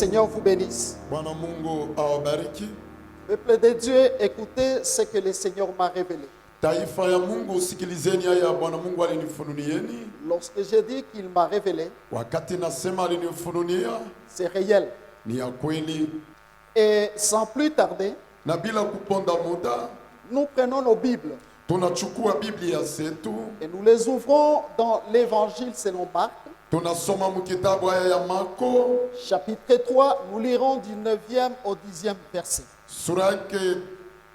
Seigneur vous bénisse. Bwana Mungu awabariki. Peuple de Dieu, écoutez ce que le Seigneur m'a révélé. Taifa ya Mungu, sikilizeni haya Bwana Mungu alinifunulieni. Lorsque j'ai dit qu'il m'a révélé, Wakati nasema alinifunulia, c'est réel. ni ya kweli. Et sans plus tarder, Na bila kuponda muda, nous prenons nos Bibles tunachukua Biblia zetu, et nous les ouvrons dans l'Évangile selon Marc, tunasoma mukitabu haya ya Marko, chapitre 3, nous lirons du 9e au 10e verset. sura yake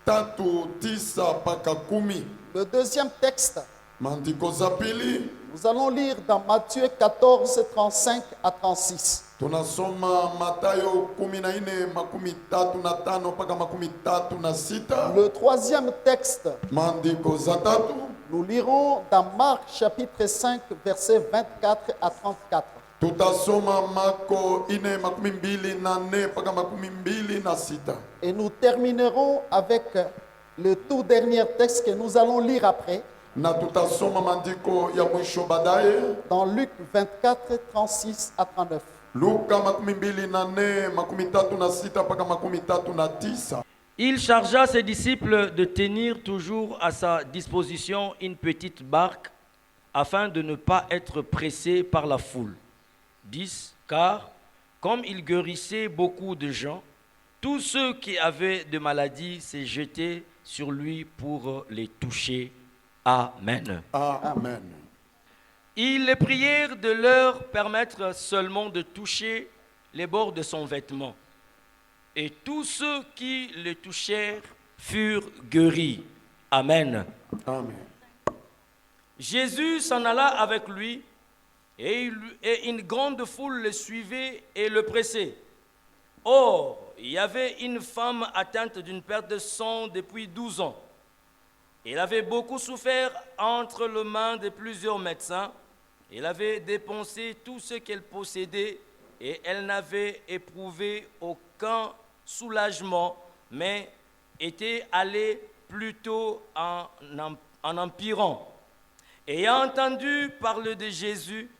3:9 mpaka 10. Le deuxième texte, Maandiko za pili, nous allons lire dans Matthieu 14, 35 à 36. tunasoma Mathayo 14:35 mpaka 36. Le troisième texte, Maandiko za tatu, nous lirons dans Marc chapitre 5, versets 24 à 34. tutasoma Marko 4:24 mpaka 26. Et nous terminerons avec le tout dernier texte que nous allons lire après, Na tutasoma maandiko ya mwisho baadaye, dans Luc 24, 36 à 39. Luka 24:36 mpaka 39. Il chargea ses disciples de tenir toujours à sa disposition une petite barque afin de ne pas être pressés par la foule. 10. Car, comme il guérissait beaucoup de gens, tous ceux qui avaient de maladies se jetaient sur lui pour les toucher. Amen. Amen. Ils les prièrent de leur permettre seulement de toucher les bords de son vêtement. Et tous ceux qui le touchèrent furent guéris. Amen. Amen. Jésus s'en alla avec lui, et une grande foule le suivait et le pressait. Or, il y avait une femme atteinte d'une perte de sang depuis 12 ans. Elle avait beaucoup souffert entre les mains de plusieurs médecins. Elle avait dépensé tout ce qu'elle possédait et elle n'avait éprouvé aucun soulagement, mais était allée plutôt en empirant. Ayant entendu parler de Jésus,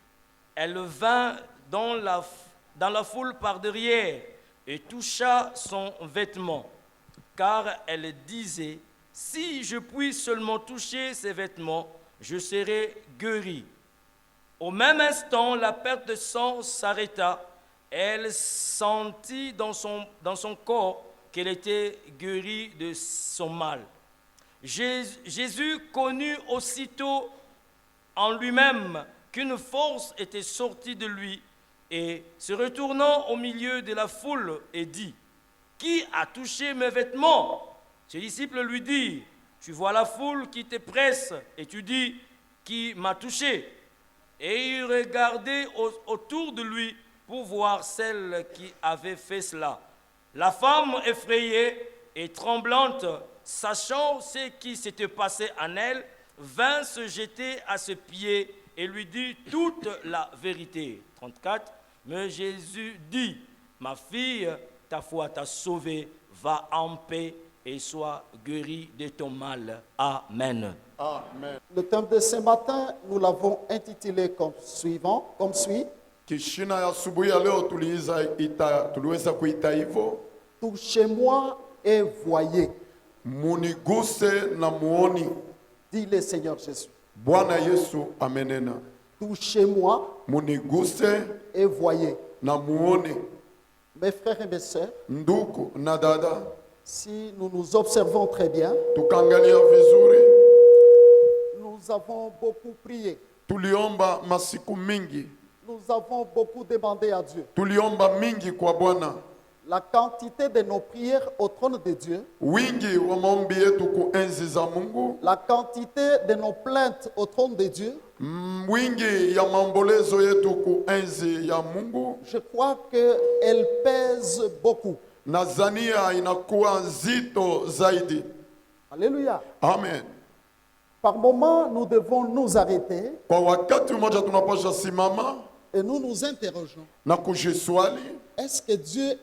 elle vint dans la foule par derrière et toucha son vêtement, car elle disait: si je puis seulement toucher ses vêtements, je serai guérie. Au même instant, la perte de sang s'arrêta. Elle sentit dans son corps qu'elle était guérie de son mal. Jésus connut aussitôt en lui-même qu'une force était sortie de lui et, se retournant au milieu de la foule, et dit: qui a touché mes vêtements? Ses disciples lui dirent: tu vois la foule qui te presse et tu dis: qui m'a touché? Et il regardait autour de lui pour voir celle qui avait fait cela. La femme, effrayée et tremblante, sachant ce qui s'était passé en elle, vint se jeter à ses pieds et lui dit toute la vérité. 34. Mais Jésus dit: ma fille, ta foi t'a sauvée, va en paix et sois guérie de ton mal. Amen. Amen. Le thème de ce matin, nous l'avons intitulé comme suit. Kishina ya asubuhi ya leo tuliweza kuita hivyo, Touchez-moi et voyez, muniguse na muoni. dit le Seigneur Jésus. Bwana Yesu amenena, Touchez-moi muniguse et voyez. na muone. Mes frères et mes sœurs, Ndugu na dada, si nous nous observons très bien, tukaangalia vizuri, nous avons beaucoup prié. tuliomba masiku mingi, Nous avons beaucoup demandé à Dieu. tuliomba mingi kwa Bwana. La quantité de nos prières au trône de Dieu, Wingi wa maombi yetu kuenzi za Mungu, la quantité de nos plaintes au trône de Dieu, wingi ya maombolezo yetu kuenzi ya Mungu, je crois qu'elle pèse beaucoup. nazania inakuwa nzito zaidi. Alléluia. Amen. Par moments, nous devons nous arrêter Kwa wakati mmoja tunapasha simama et nous nous interrogeons. na kujiswali, Est-ce que Dieu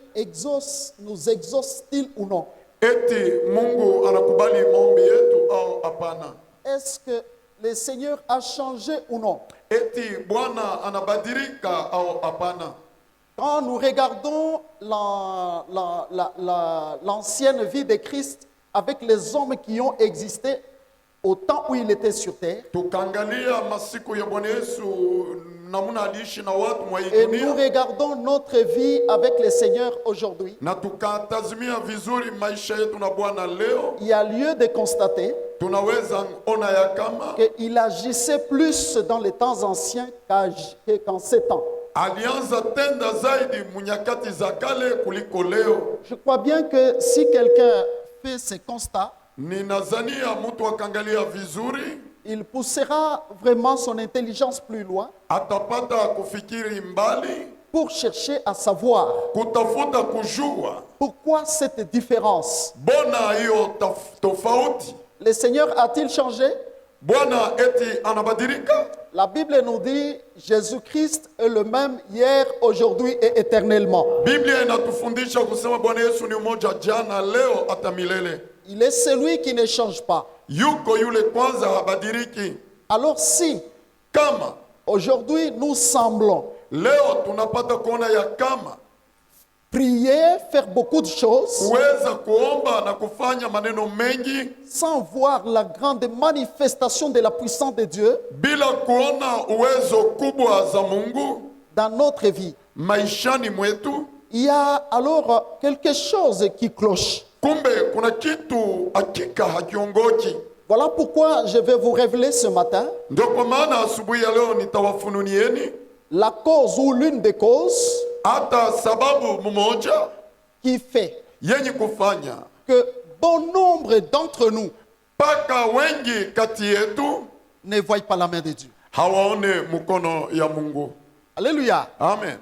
nous exauce-t-il ou non? eti Mungu anakubali maombi yetu au hapana? Est-ce que le Seigneur a changé ou non? Eti Bwana anabadilika au hapana? Quand nous regardons l'ancienne vie de Christ avec les hommes qui ont existé au temps où il était sur terre, tukaangalia masiku ya Bwana Yesu namuna aliishi na watu mwa hii et nous dunia, regardons notre vie avec le Seigneur aujourd'hui, na tukatazimia vizuri maisha yetu na Bwana leo, il y a lieu de constater tunaweza ona ya kama qu'il agissait plus dans les temps anciens qu'en ces temps. alianza tenda zaidi munyakati za kale kuliko leo. Je crois bien que si quelqu'un fait ces constats, Ninazania mtu akaangalia vizuri il poussera vraiment son intelligence plus loin atapata kufikiri mbali, pour chercher à savoir kutafuta kujua pourquoi cette différence. bona hiyo tofauti. Le Seigneur a-t-il changé? Bwana eti anabadilika? La Bible nous dit Jésus-Christ est le même hier, aujourd'hui et éternellement. Biblia inatufundisha kusema Bwana Yesu ni mmoja jana, leo, hata milele. Il est celui qui ne change pas. Yuko yule kwanza, habadiliki. Alors si Kama aujourd'hui nous semblons leo tunapata kuona ya kama prier, faire beaucoup de choses kuweza kuomba na kufanya maneno mengi sans voir la grande manifestation de la puissance de Dieu bila kuona uwezo kubwa za Mungu dans notre vie, maishani mwetu, il y a alors quelque chose qui cloche. kumbe kuna kitu hakika hakiongoki. Voilà pourquoi je vais vous révéler ce matin Ndio kwa maana asubuhi ya leo nitawafununieni la cause ou l'une des causes hata sababu mmoja qui fait yenye kufanya que bon nombre d'entre nous mpaka wengi kati yetu ne voient pas la main de Dieu. hawaone mkono ya Mungu. Alléluia. Amen.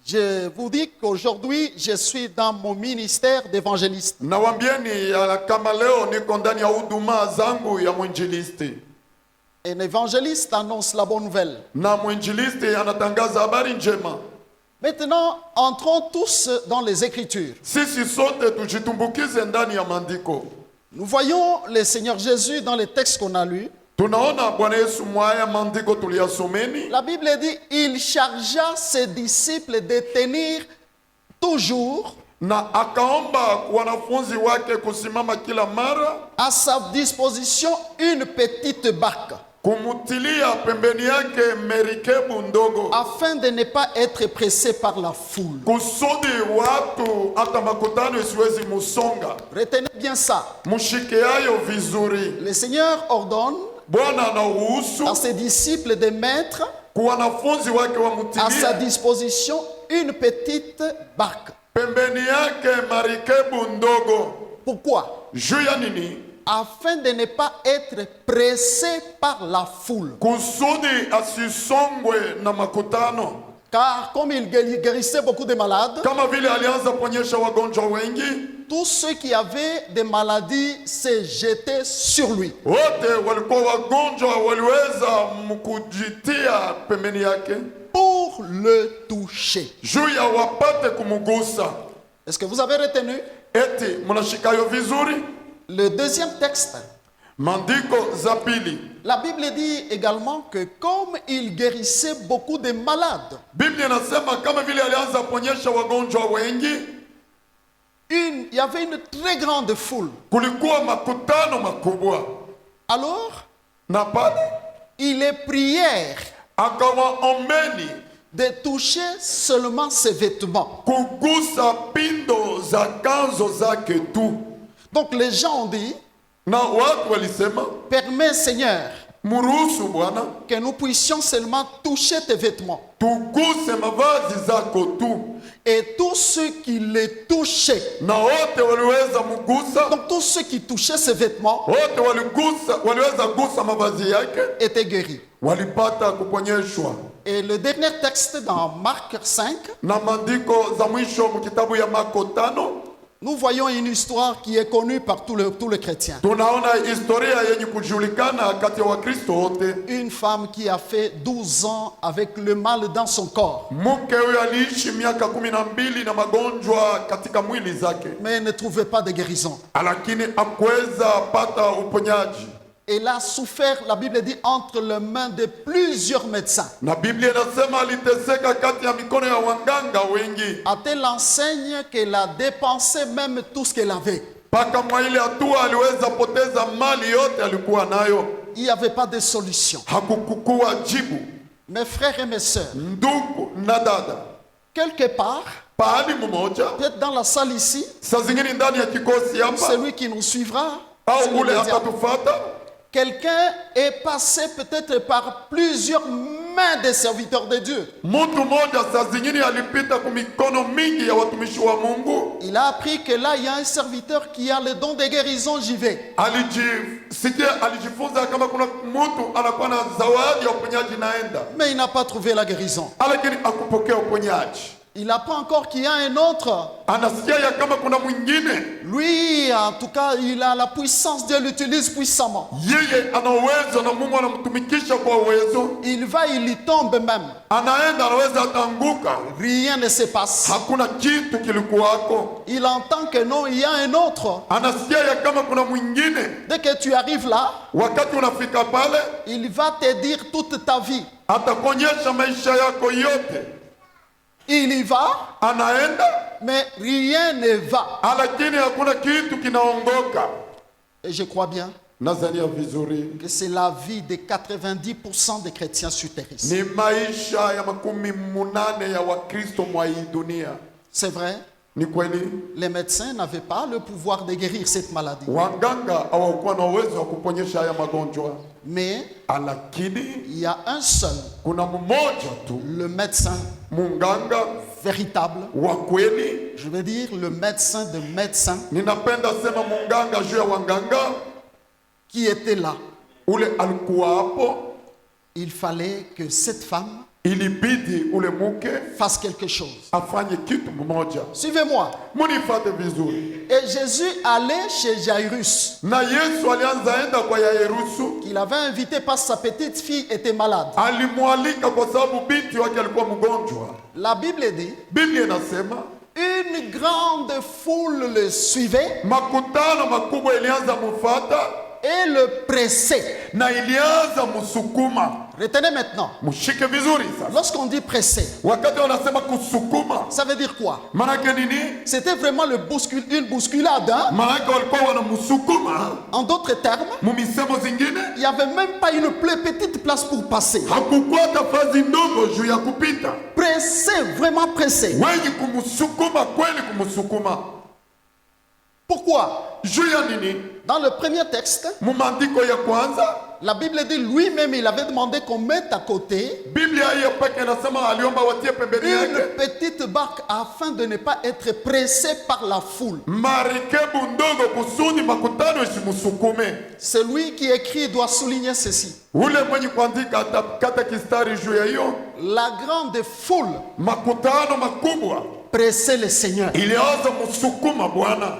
Je vous dis qu'aujourd'hui, je suis dans mon ministère d'évangéliste. Nawambieni ya kama leo niko ndani ya huduma zangu ya mwinjilisti, Un évangéliste annonce la bonne nouvelle. na mwinjilisti anatangaza habari njema. Maintenant, entrons tous dans les Écritures. Sisi sote tujitumbukize ndani ya maandiko. Nous voyons le Seigneur Jésus dans les textes qu'on a lus. Tunaona Bwana Yesu mwaya maandiko tuliyasomeni. La Bible dit, il chargea ses disciples de tenir toujours Na akaomba wanafunzi wake kusimama kila mara, à sa disposition une petite barque, kumutilia pembeni yake merikebu ndogo, afin de ne pas être pressé par la foule. kusudi watu hata makutano isiwezi musonga. Retenez bien ça. Mushike hayo vizuri. Le Seigneur ordonne Bwana anaruhusu à ses disciples de mettre kwa wanafunzi wake à sa wamutilie disposition une petite barque. pembeni yake marikebu ndogo. Pourquoi? Juu ya nini? Afin de ne pas être pressé par la foule. Kusudi asisongwe na makutano. Car comme il guérissait beaucoup de malades, Kama vile alianza ponyesha wagonjwa wengi, tous ceux qui avaient des maladies se jetaient sur lui. wote walikuwa wagonjwa waliweza mkujitia pembeni yake Pour le toucher. juu ya wapate kumugusa. Est-ce que vous avez retenu? Eti mnashikayo vizuri Le deuxième texte. maandiko za pili. La Bible dit également que comme il guérissait beaucoup de malades, Biblia inasema kama vile alianza ponyesha wagonjwa wengi, il y avait une très grande foule. kulikuwa makutano makubwa, Alors, na pale il est prière akawaombeni de toucher seulement ses vêtements. kugusa pindo za kanzo zake tu. Donc les gens ont dit, Na watu walisema, permets Seigneur muruhusu Bwana que nous puissions seulement toucher tes vêtements. tuguse mavazi zako tu. Et tous ceux qui les touchaient, Na wote waliweza mugusa, donc tous ceux qui touchaient ses vêtements wote waliweza gusa mavazi yake, étaient guéris. walipata kuponyeshwa. Et le dernier texte dans Marc 5, Na maandiko za mwisho mkitabu ya Marko 5 nous voyons une histoire qui est connue par tous les chrétiens. tunaona historia yenye kujulikana kati ya Wakristo wote. Une femme qui a fait 12 ans avec le mal dans son corps, Mke huyo aliishi miaka 12 na magonjwa katika mwili zake, mais ne trouvait pas de guérison. lakini hakuweza pata uponyaji. il a souffert, la Bible dit, entre les mains de plusieurs médecins. Na Biblia inasema aliteseka kati ya mikono ya wanganga wengi, À telle enseigne qu'il a dépensé même tout ce qu'il avait. mpaka mwa ile hatua aliweza poteza mali yote alikuwa nayo. Il n'y avait pas de solution. Hakukuwa jibu. Mes frères et mes sœurs, Ndugu na dada, quelque part, pahali mmoja, peut-être dans la salle ici, saa zingine ndani ya kikosi hapa celui qui nous suivra, au celui ule qui dira, atatufata, quelqu'un est passé peut-être par plusieurs mains des serviteurs de Dieu. mtu mmoja saa zingine alipita kwa mikono mingi ya watumishi wa Mungu. Il a appris que là, il y a un serviteur qui a le don de guérison, j'y vais. Alijifunza kama kuna mtu anakuwa na zawadi ya uponyaji naenda, Mais il n'a pas trouvé la guérison. lakini akupokea uponyaji. Il apprend encore qu'il y a un autre. Anasikia ya kama kuna mwingine, Lui, en tout cas, il a la puissance, Dieu l'utilise puissamment. yeye ana uwezo na Mungu anamtumikisha kwa uwezo. Il va, il y tombe même. Anaenda, anaweza atanguka, Rien ne se passe. hakuna kitu kilikuwako. Il entend que non, il y a un autre. Anasikia ya kama kuna mwingine. Dès que tu arrives là, Wakati unafika pale, il va te dire toute ta vie. atakuonyesha maisha yako yote. Il y va, Anaenda, mais rien ne va. lakini hakuna kitu kinaongoka. Et je crois bien Nazania vizuri, que c'est la vie de 90% des chrétiens sur terre ici. ni maisha ya 80% ya Wakristo mwa hii dunia. C'est vrai, Ni kweli, les médecins n'avaient pas le pouvoir de guérir cette maladie. waganga hawakuwa na uwezo wa kuponyesha haya magonjwa, Mais lakini il y a un seul, kuna mmoja tu, le médecin munganga véritable, wa kweli. je veux dire le médecin de médecins, Ninapenda sema munganga juu ya wanganga, qui était là. ule alikuwa hapo. Il fallait que cette femme Ilibidi ule mke fasse quelque chose. afanye kitu mmoja. Suivez-moi. Munifate vizuri. Et Jésus allait chez Jairus, Na Yesu alianza enda kwa Yayerusu, qu'il avait invité parce que sa petite fille était malade. alimwalika kwa sababu binti wake alikuwa mgonjwa. La Bible dit, Biblia inasema une grande foule le suivait makutano makubwa ilianza mufata et le pressait. na ilianza musukuma. Retenez maintenant, Mushike vizuri sasa. lorsqu'on dit presser, Wakati wanasema kusukuma, ça veut dire quoi? manake nini? C'était vraiment une bousculade. Hein? Manake walikuwa wanamusukuma. En d'autres termes, Mumisemo zingine il n'y avait même pas une petite place pour passer. hakukuwa nafasi ndogo juu ya kupita. Presser, vraiment presser. Wengi kumusukuma, kweli kumusukuma. Pourquoi? Juu ya nini? Dans le premier texte, Mumandiko ya kwanza, la Bible dit lui-même, il avait demandé qu'on mette à côté Biblia hiyo peke inasema aliomba watie pembeni une yake petite barque afin de ne pas être pressé par la foule. marikebu ndogo kusudi makutano isimusukume. Celui qui écrit doit souligner ceci. Ule mwenye kuandika atakata kistari juu ya hiyo. La grande foule Makutano makubwa pressait le Seigneur. ilianza musukuma Bwana.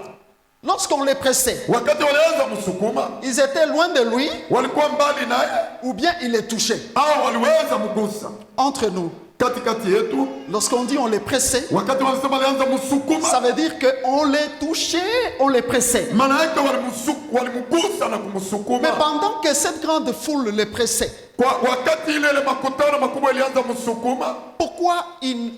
Lorsqu'on les pressait, Wakati walianza musukuma, ils étaient loin de lui walikuwa mbali naye ou bien il les touchait. au waliweza mgusa. Entre nous, Katikati yetu, lorsqu'on dit on les pressait, wakati wanasema alianza ça musukuma, veut dire qu'on les touchait, on les pressait. maana yake walimgusa na kumusukuma. Mais pendant que cette grande foule les pressait, Kwa wakati ile makutano makubwa ilianza musukuma, pourquoi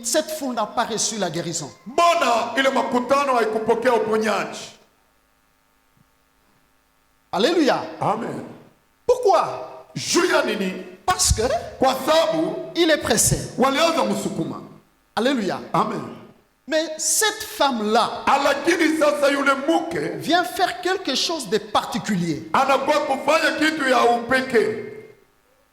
cette foule n'a pas reçu la guérison? mbona ile makutano haikupokea uponyaji? Alléluia. Amen. Pourquoi? Juu ya nini? Parce que Kwa sababu il est pressé. walianza musukuma. Alléluia. Amen. Mais cette femme-là Lakini sasa yule mke vient faire quelque chose de particulier. anakuwa kufanya kitu ya upekee,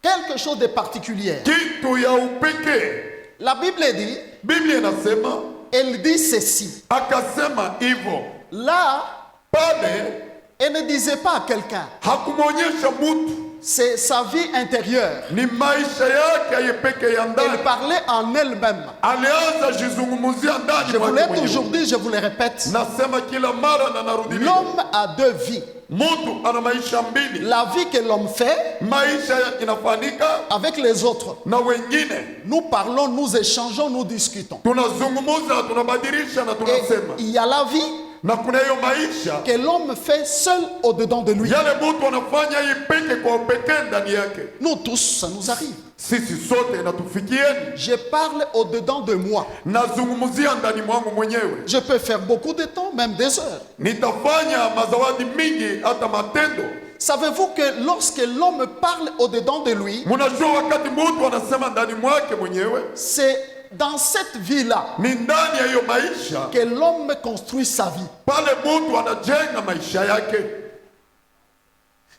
Quelque chose de particulier. kitu ya upekee. La Bible dit, Biblia inasema elle dit ceci. akasema hivyo. Là, Pale elle ne disait pas à quelqu'un. hakumwonyesha mtu, C'est sa vie intérieure. ni maisha yake ya pekee ya Elle ndani. parlait en elle-même. Alianza jizungumzia ndani Je vous mwake l'ai mwenyewe. toujours dit, je vous le répète. Nasema kila mara na narudilia, L'homme a deux vies. mtu ana maisha mbili. La vie que l'homme fait Maisha inafanyika avec les autres. na wengine, Nous parlons, nous échangeons, nous discutons. tunazungumza, tunabadilisha na Et tunasema. il y a la vie na kuna hiyo maisha que l'homme fait seul au-dedans de lui. yale mtu anafanya yeye peke kwa upekee ndani yake. Nous tous, ça nous arrive. Sisi sote inatufikieni. Je parle au-dedans de moi. Nazungumzia ndani mwangu mwenyewe. Je peux faire beaucoup de temps, même des heures. Nitafanya mazawadi mingi hata matendo. Savez-vous que lorsque l'homme parle au-dedans de lui, Mnajua wakati mtu anasema ndani mwake mwenyewe, c'est dans cette vie-là ni ndani ya hiyo maisha que l'homme construit sa vie. pale mtu anajenga maisha yake.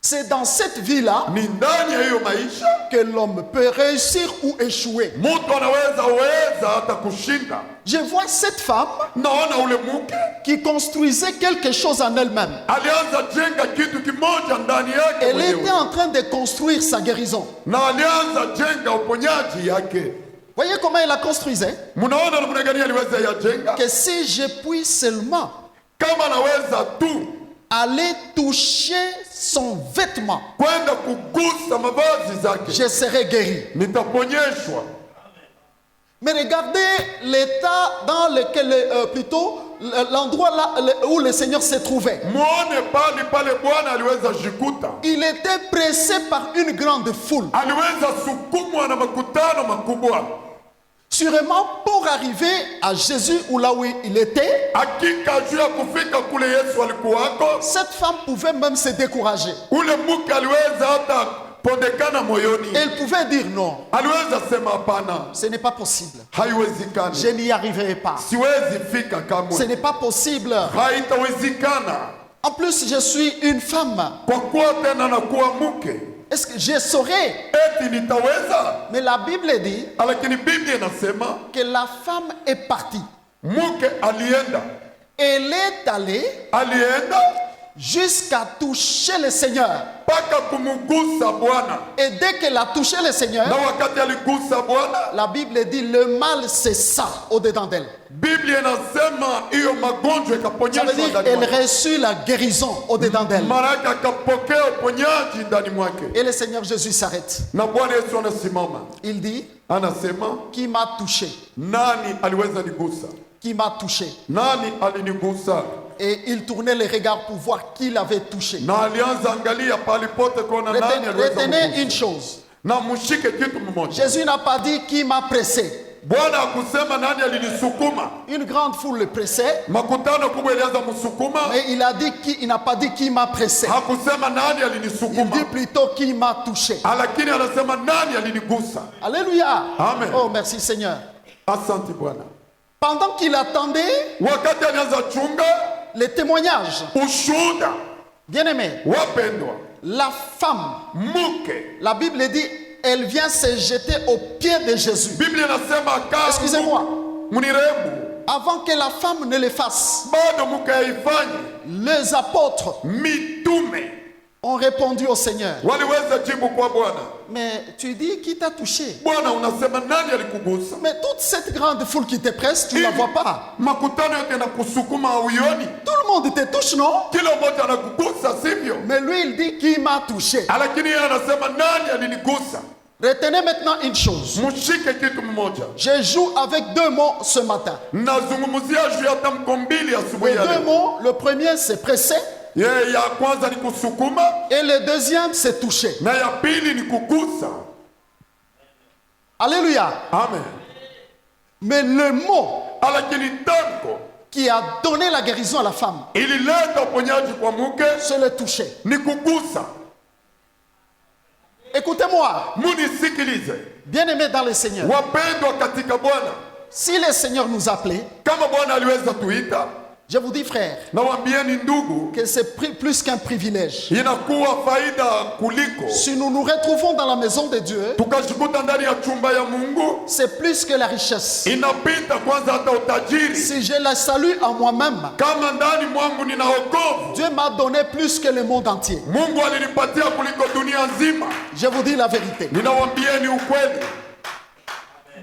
C'est dans cette vie-là Ni ndani ya hiyo maisha que l'homme peut réussir ou échouer. mtu anaweza hata kushinda. Je vois cette femme Naona ule mke qui construisait quelque chose en elle-même. alianza jenga kitu kimoja ndani yake Elle mwenyewe, était en train de construire sa guérison. na alianza jenga uponyaji yake. Voyez comment elle la construisait? Mnaona namna gani aliweza yajenga? Que si je puis seulement Kama anaweza tu aller toucher son vêtement, kwenda kugusa mavazi zake, je serai guéri. nitaponyeshwa. Mais regardez l'état dans lequel, plutôt l'endroit là où le Seigneur se trouvait. Muone pale Bwana aliweza jikuta, Il était pressé par une grande foule. aliweza sukumwa na makutano makubwa. Sûrement pour arriver à Jésus ou là où il était, Hakika juu ya kufika kule Yesu alikuwako, cette femme pouvait même se décourager. ule mke aliweza hata pondekana moyoni. Elle pouvait dire non, Aliweza sema hapana, ce n'est pas possible. Je haiwezekani, n'y arriverai pas. siwezi fika Ce kamwe, n'est pas possible. haitawezekana. En plus, je suis une femme. Kwa kuwa tena nakuwa mke, Est-ce que je saurais? eti nitaweza? Mais la Bible dit Lakini Biblia inasema que la femme est partie. mke alienda, Elle est allée alienda jusqu'à toucher le Seigneur. mpaka kumugusa Bwana, Et dès qu'elle a touché le Seigneur, na wakati aligusa Bwana, la Bible dit le mal cessa au-dedans d'elle. Biblia inasema hiyo magonjwa Ça veut ikaponyeshwa dire ndani qu'elle mwake, reçut la guérison au-dedans d'elle. mara yake akapokea uponyaji ndani mwake. Et le Seigneur Jésus s'arrête. Na Bwana Yesu anasimama Il dit, anasema, qui m'a touché? nani aliweza nigusa? Qui m'a touché? Nani alinigusa? Et il tournait les regards pour voir qui l'avait touché. Na alianza angalia pale pote kuona nani aliweza Retenez une kugusa. chose. Na mshike kitu mmoja. Jésus n'a pas dit qui m'a pressé. Bwana hakusema nani alinisukuma. Une grande foule le pressait, Makutano kubwa ilianza msukuma. mais il n'a pas dit qui m'a pressé. Hakusema nani Il alinisukuma, dit plutôt qui m'a touché. lakini anasema nani alinigusa. Alléluia. Amen. Oh, merci Seigneur. Asante Bwana. Pendant qu'il attendait Wakati alianza chunga les témoignages, ushuhuda, bien-aimés, wapendwa, la femme, mke, la Bible dit, elle vient se jeter aux pieds de Jésus. Biblia inasema kaa, Excusez-moi, mnirehemu, avant que la femme ne le fasse, bado mke haifanye. les apôtres Mitume ont répondu au Seigneur. waliweza jibu kwa Bwana, Mais tu dis qui t'a touché? Bwana unasema nani alikugusa? Mais toute cette grande foule qui te presse, tu ne la vois pas. Makutano yote na kusukuma hauioni, Tout le monde te touche, non? kila mmoja anakugusa, sivyo? Mais lui, il dit qui m'a touché. Lakini yeye anasema nani alinigusa. Retenez maintenant une chose. Mshike kitu mmoja. Je joue avec deux mots ce matin. Nazungumzia juu ya tamko mbili asubuhi Les ya deux leo. mots, le premier c'est pressé Yeye ya kwanza ni kusukuma et le deuxième c'est toucher. na ya pili ni kugusa. Alléluia. Amen. Mais le mot Lakini tamko qui a donné la guérison à la femme, ilileta uponyaji kwa mke c'est le toucher. ni kugusa. Écoutez-moi, Munisikilize bien-aimés dans le Seigneur. wapendwa katika Bwana, Si le Seigneur nous appelait, kama Bwana aliweza tuita, je vous dis frère, nawaambieni ndugu, que c'est plus qu'un privilège. inakuwa faida kuliko Si nous nous retrouvons dans la maison de Dieu, tukajikuta ndani ya chumba ya Mungu, c'est plus que la richesse. inapita kwanza hata utajiri. Si je la salue en moi-même, Kama ndani mwangu nina wokovu, Dieu m'a donné plus que le monde entier. Mungu alinipatia kuliko dunia nzima. Je vous dis la vérité. Ninawaambieni ukweli,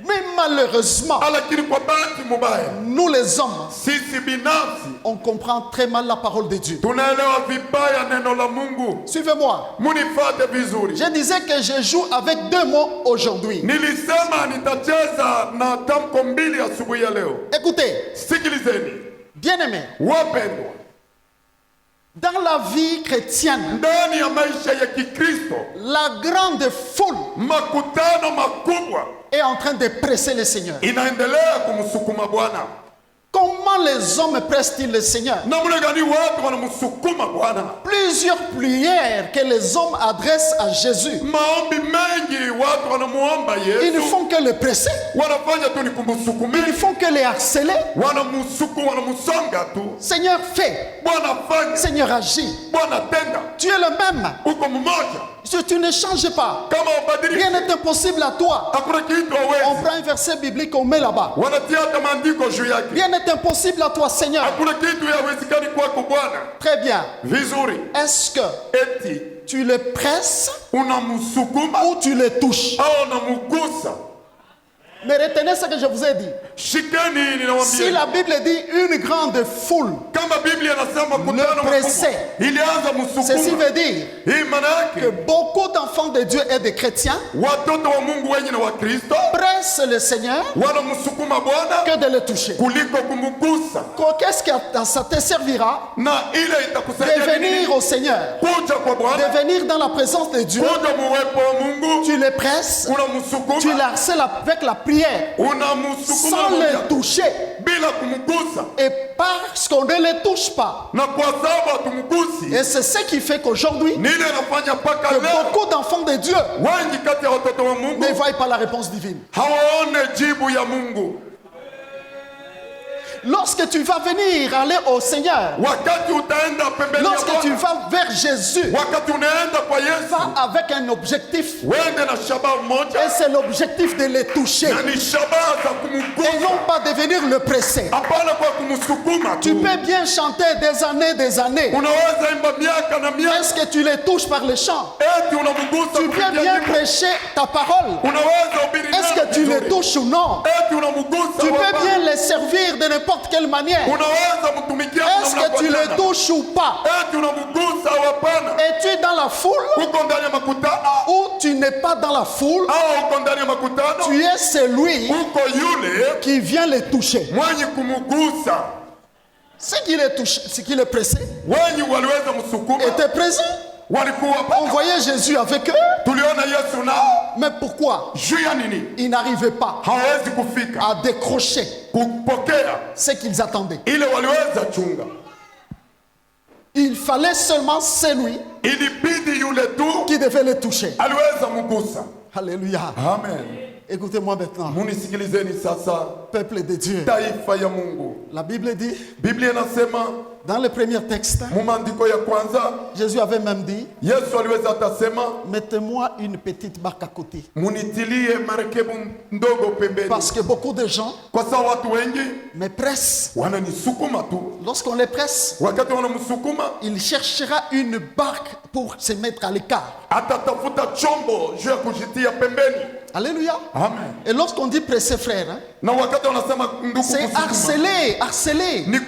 Mais malheureusement, lakini kwa bahati mubaya, nous les hommes, sisi binafsi on comprend très mal la parole de Dieu. tunaelewa vibaya neno la Mungu. Suivez-moi. Munifate vizuri. Je disais que je joue avec deux mots aujourd'hui. Nilisema nitacheza na tamko mbili asubuhi ya leo. Écoutez, Sikilizeni, Bien-aimés, Wapendwa, dans la vie chrétienne, ndani ya maisha ya Kikristo, la grande foule makutano makubwa est en train de presser le Seigneur. inaendelea kumsukuma Bwana. Comment les hommes pressent-ils le Seigneur? Namna gani watu wanamsukuma Bwana? Plusieurs prières que les hommes adressent à Jésus, Maombi mengi watu wanamuomba ils ne Yesu, font que le presser, wanafanya tu ni ils kumsukumia, ne font que le harceler. wanamusonga tu. Seigneur, fais. Bwana fanya, Seigneur, agis. Bwana tenda, Tu es le même. uko mmoja. Si tu ne changes pas, Kama ubadiliki, rien n'est impossible à toi. hakuna kitu On hawezi. prend un verset biblique, on met là-bas. Wanatia hata maandiko juu yake. Rien n'est impossible à toi, Seigneur. Hakuna kitu hawezekani kwako Bwana. Très bien. Vizuri. Est-ce que Eti tu le presses unamsukuma ou tu le touches? au unamgusa. Mais retenez ce que je vous ai dit. Shikeni Si ninawaambia. la Bible dit une grande foule, Kama Biblia inasema mkutano presse. mkubwa, ilianza ceci msukuma. veut dire Hii maana que yake beaucoup d'enfants de Dieu et de chrétiens watoto wa Mungu wenye na wa Kristo pressent le Seigneur wanamsukuma Bwana que de le toucher. kuliko kumgusa, Qu'est-ce que ça te servira na ile de itakusaidia nini? venir au Seigneur, Kuja kwa de Bwana, venir dans la présence de Dieu? kuja muwepo wa Mungu, Tu le presses, tu unamsukuma, le harcèles avec la prière, unamsukuma sans le toucher. bila kumgusa, Et parce qu'on ne le touche pas. na kwa sababu hatumgusi, Et c'est ce qui fait qu'aujourd'hui, nini inafanya mpaka que leo beaucoup d'enfants de Dieu wengi kati ya watoto wa Mungu ne voient pas la réponse divine. hawaone jibu ya Mungu. Lorsque tu vas venir aller au Seigneur, Wakati utaenda pembeni ya lorsque tu Bwana, vas vers Jésus, wakati unaenda kwa Yesu, va avec un objectif. wende na shabaha Et moja, c'est l'objectif de le toucher. na ni shabaha za Et kumgusa, non pas de venir le presser. hapana kwa kumsukuma Tu tu. peux bien chanter des années. Unaweza imba miaka na miaka, Est-ce que tu les touches par le chant? eti unamgusa Tu peux kupitia bien nyimbo. prêcher ta parole. Unaweza hubiri Est-ce neno que tu les vizuri, touches ou non? eti unamgusa Tu peux wapana. bien les servir de n'importe quelle manière. Unaweza mtumikia Est-ce namna que tu kwa les jana. touches ou pas? Eti unamgusa wapana. Es-tu dans la foule Uko ndani ya makutano ou tu n'es pas dans la foule? au uko ndani ya makutano, Tu es celui uko yule qui vient les toucher. mwenye kumgusa. Ceux qui les touchent, ceux qui les pressaient, Wenye waliweza msukuma étaient présents. walikuwa On hapa. voyait Jésus avec eux. Tuliona Yesu nao Mais pourquoi juu ya nini ils n'arrivaient pas hawezi kufika à décrocher kupokea ce qu'ils attendaient? ile waliweza chunga. Il fallait seulement celui Ilibidi yule tu qui devait les toucher. aliweza mgusa. Alléluia. Amen. Écoutez-moi maintenant, Munisikilizeni sasa, peuple de Dieu. taifa ya Mungu. La Bible dit, Biblia inasema dans le premier texte, mu maandiko ya kwanza, Jésus avait même dit, Yesu aliweza atasema, mettez-moi une petite barque à côté. munitilie marekebu ndogo pembeni, Parce que beaucoup de gens kwa sababu watu wengi me pressent. wananisukuma tu. Lorsqu'on les presse, Wakati wanamsukuma, il cherchera une barque pour se mettre à l'écart. atatafuta chombo juu ya kujitia pembeni. Alléluia. Amen. Et lorsqu'on dit presser, frère, hein, Na wakati wanasema ndugu c'est kusukuma, harceler, ni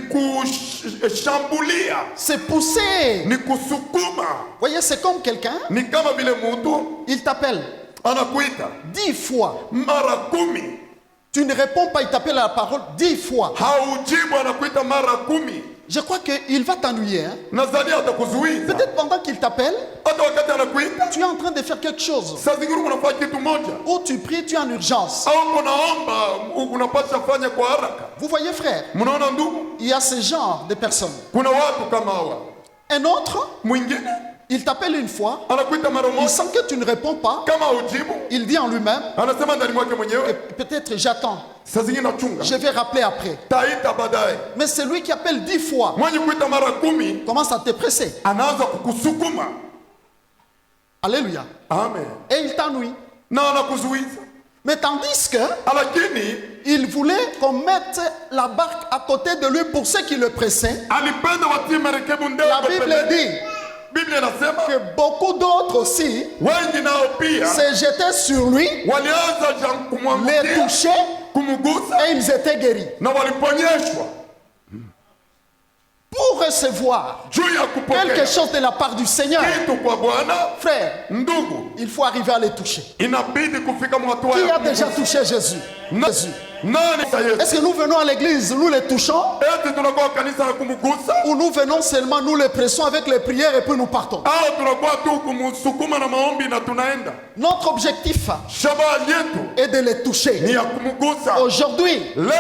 kushambulia, c'est pousser. ni kusukuma, Voyez, c'est comme quelqu'un, ni kama vile mtu il t'appelle anakuita 10 fois. mara 10, Tu ne réponds pas, il t'appelle à la parole 10 fois. haujibu, anakuita mara 10. Je crois qu'il va t'ennuyer. Hein. Nadhani atakuzuiza. Peut-être pendant qu'il t'appelle, Hata wakati anakuita, tu es en train de faire quelque chose. saa zingine unafanya kitu moja, Ou tu pries, tu es en urgence. au unaomba unapasha fanya kwa haraka. Vous voyez, frère, Mnaona ndugu, il y a ce genre de personnes. kuna watu kama hawa. Un autre, Mwingine il t'appelle une fois, anakuita mara il moja, sent que tu ne réponds pas, kama haujibu, il dit en lui-même, anasema ndani mwake mwenyewe, peut-être j'attends, saa zingine nachunga, je vais rappeler après. taita baadaye. Mais celui qui appelle 10 fois Mwenye kuita mara 10 commence à te presser. anaanza kukusukuma. Alléluia. Amen. Et il t'ennuie. Na anakuzuiza, Mais tandis que lakini il voulait qu'on mette la barque à côté de lui pour ceux qui le pressaient. alipenda watie marekebu La ndogo Bible pembeni. dit Biblia inasema que beaucoup d'autres aussi wengi nao pia se jetaient sur lui, walianza les kumwangukia, touchaient kumgusa et ils étaient guéris. na waliponyeshwa. Pour recevoir juu ya quelque kupokea chose de la part du Seigneur, kitu kwa Bwana, frère, ndugu, il faut arriver à les toucher. inabidi kufika hatua Qui ya a déjà kumgusa. touché Jésus? Jésus. Nani sa Yesu? Est-ce que nous venons à l'église, nous les touchons, Eti tunakuwa kanisa na kumgusa ou nous venons seulement, nous les pressons avec les prières et puis nous partons? au tunakuwa tu kumsukuma na maombi na tunaenda? Notre objectif Shabaha yetu est de les toucher. ni ya kumgusa. Aujourd'hui, Leo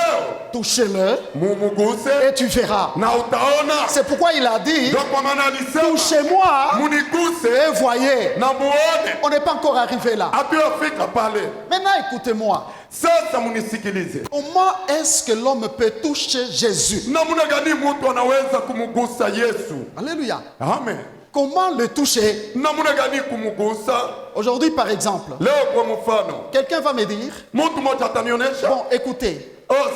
touchez-le mumuguse et tu verras. na utaona. C'est pourquoi il a dit, Ndio kwa maana alisema touchez-moi muniguse et voyez. na muone. On n'est pas encore arrivé là. Hatuyafika pale. Maintenant, écoutez-moi. Sasa munisikilize. Comment est-ce que l'homme peut toucher Jésus? Namna gani mtu anaweza kumgusa Yesu? Alléluia. Amen. Comment le toucher? Namna gani kumgusa? Aujourd'hui, par exemple, Leo kwa mfano, quelqu'un va me dire, mtu mmoja atanionyesha. bon, écoutez,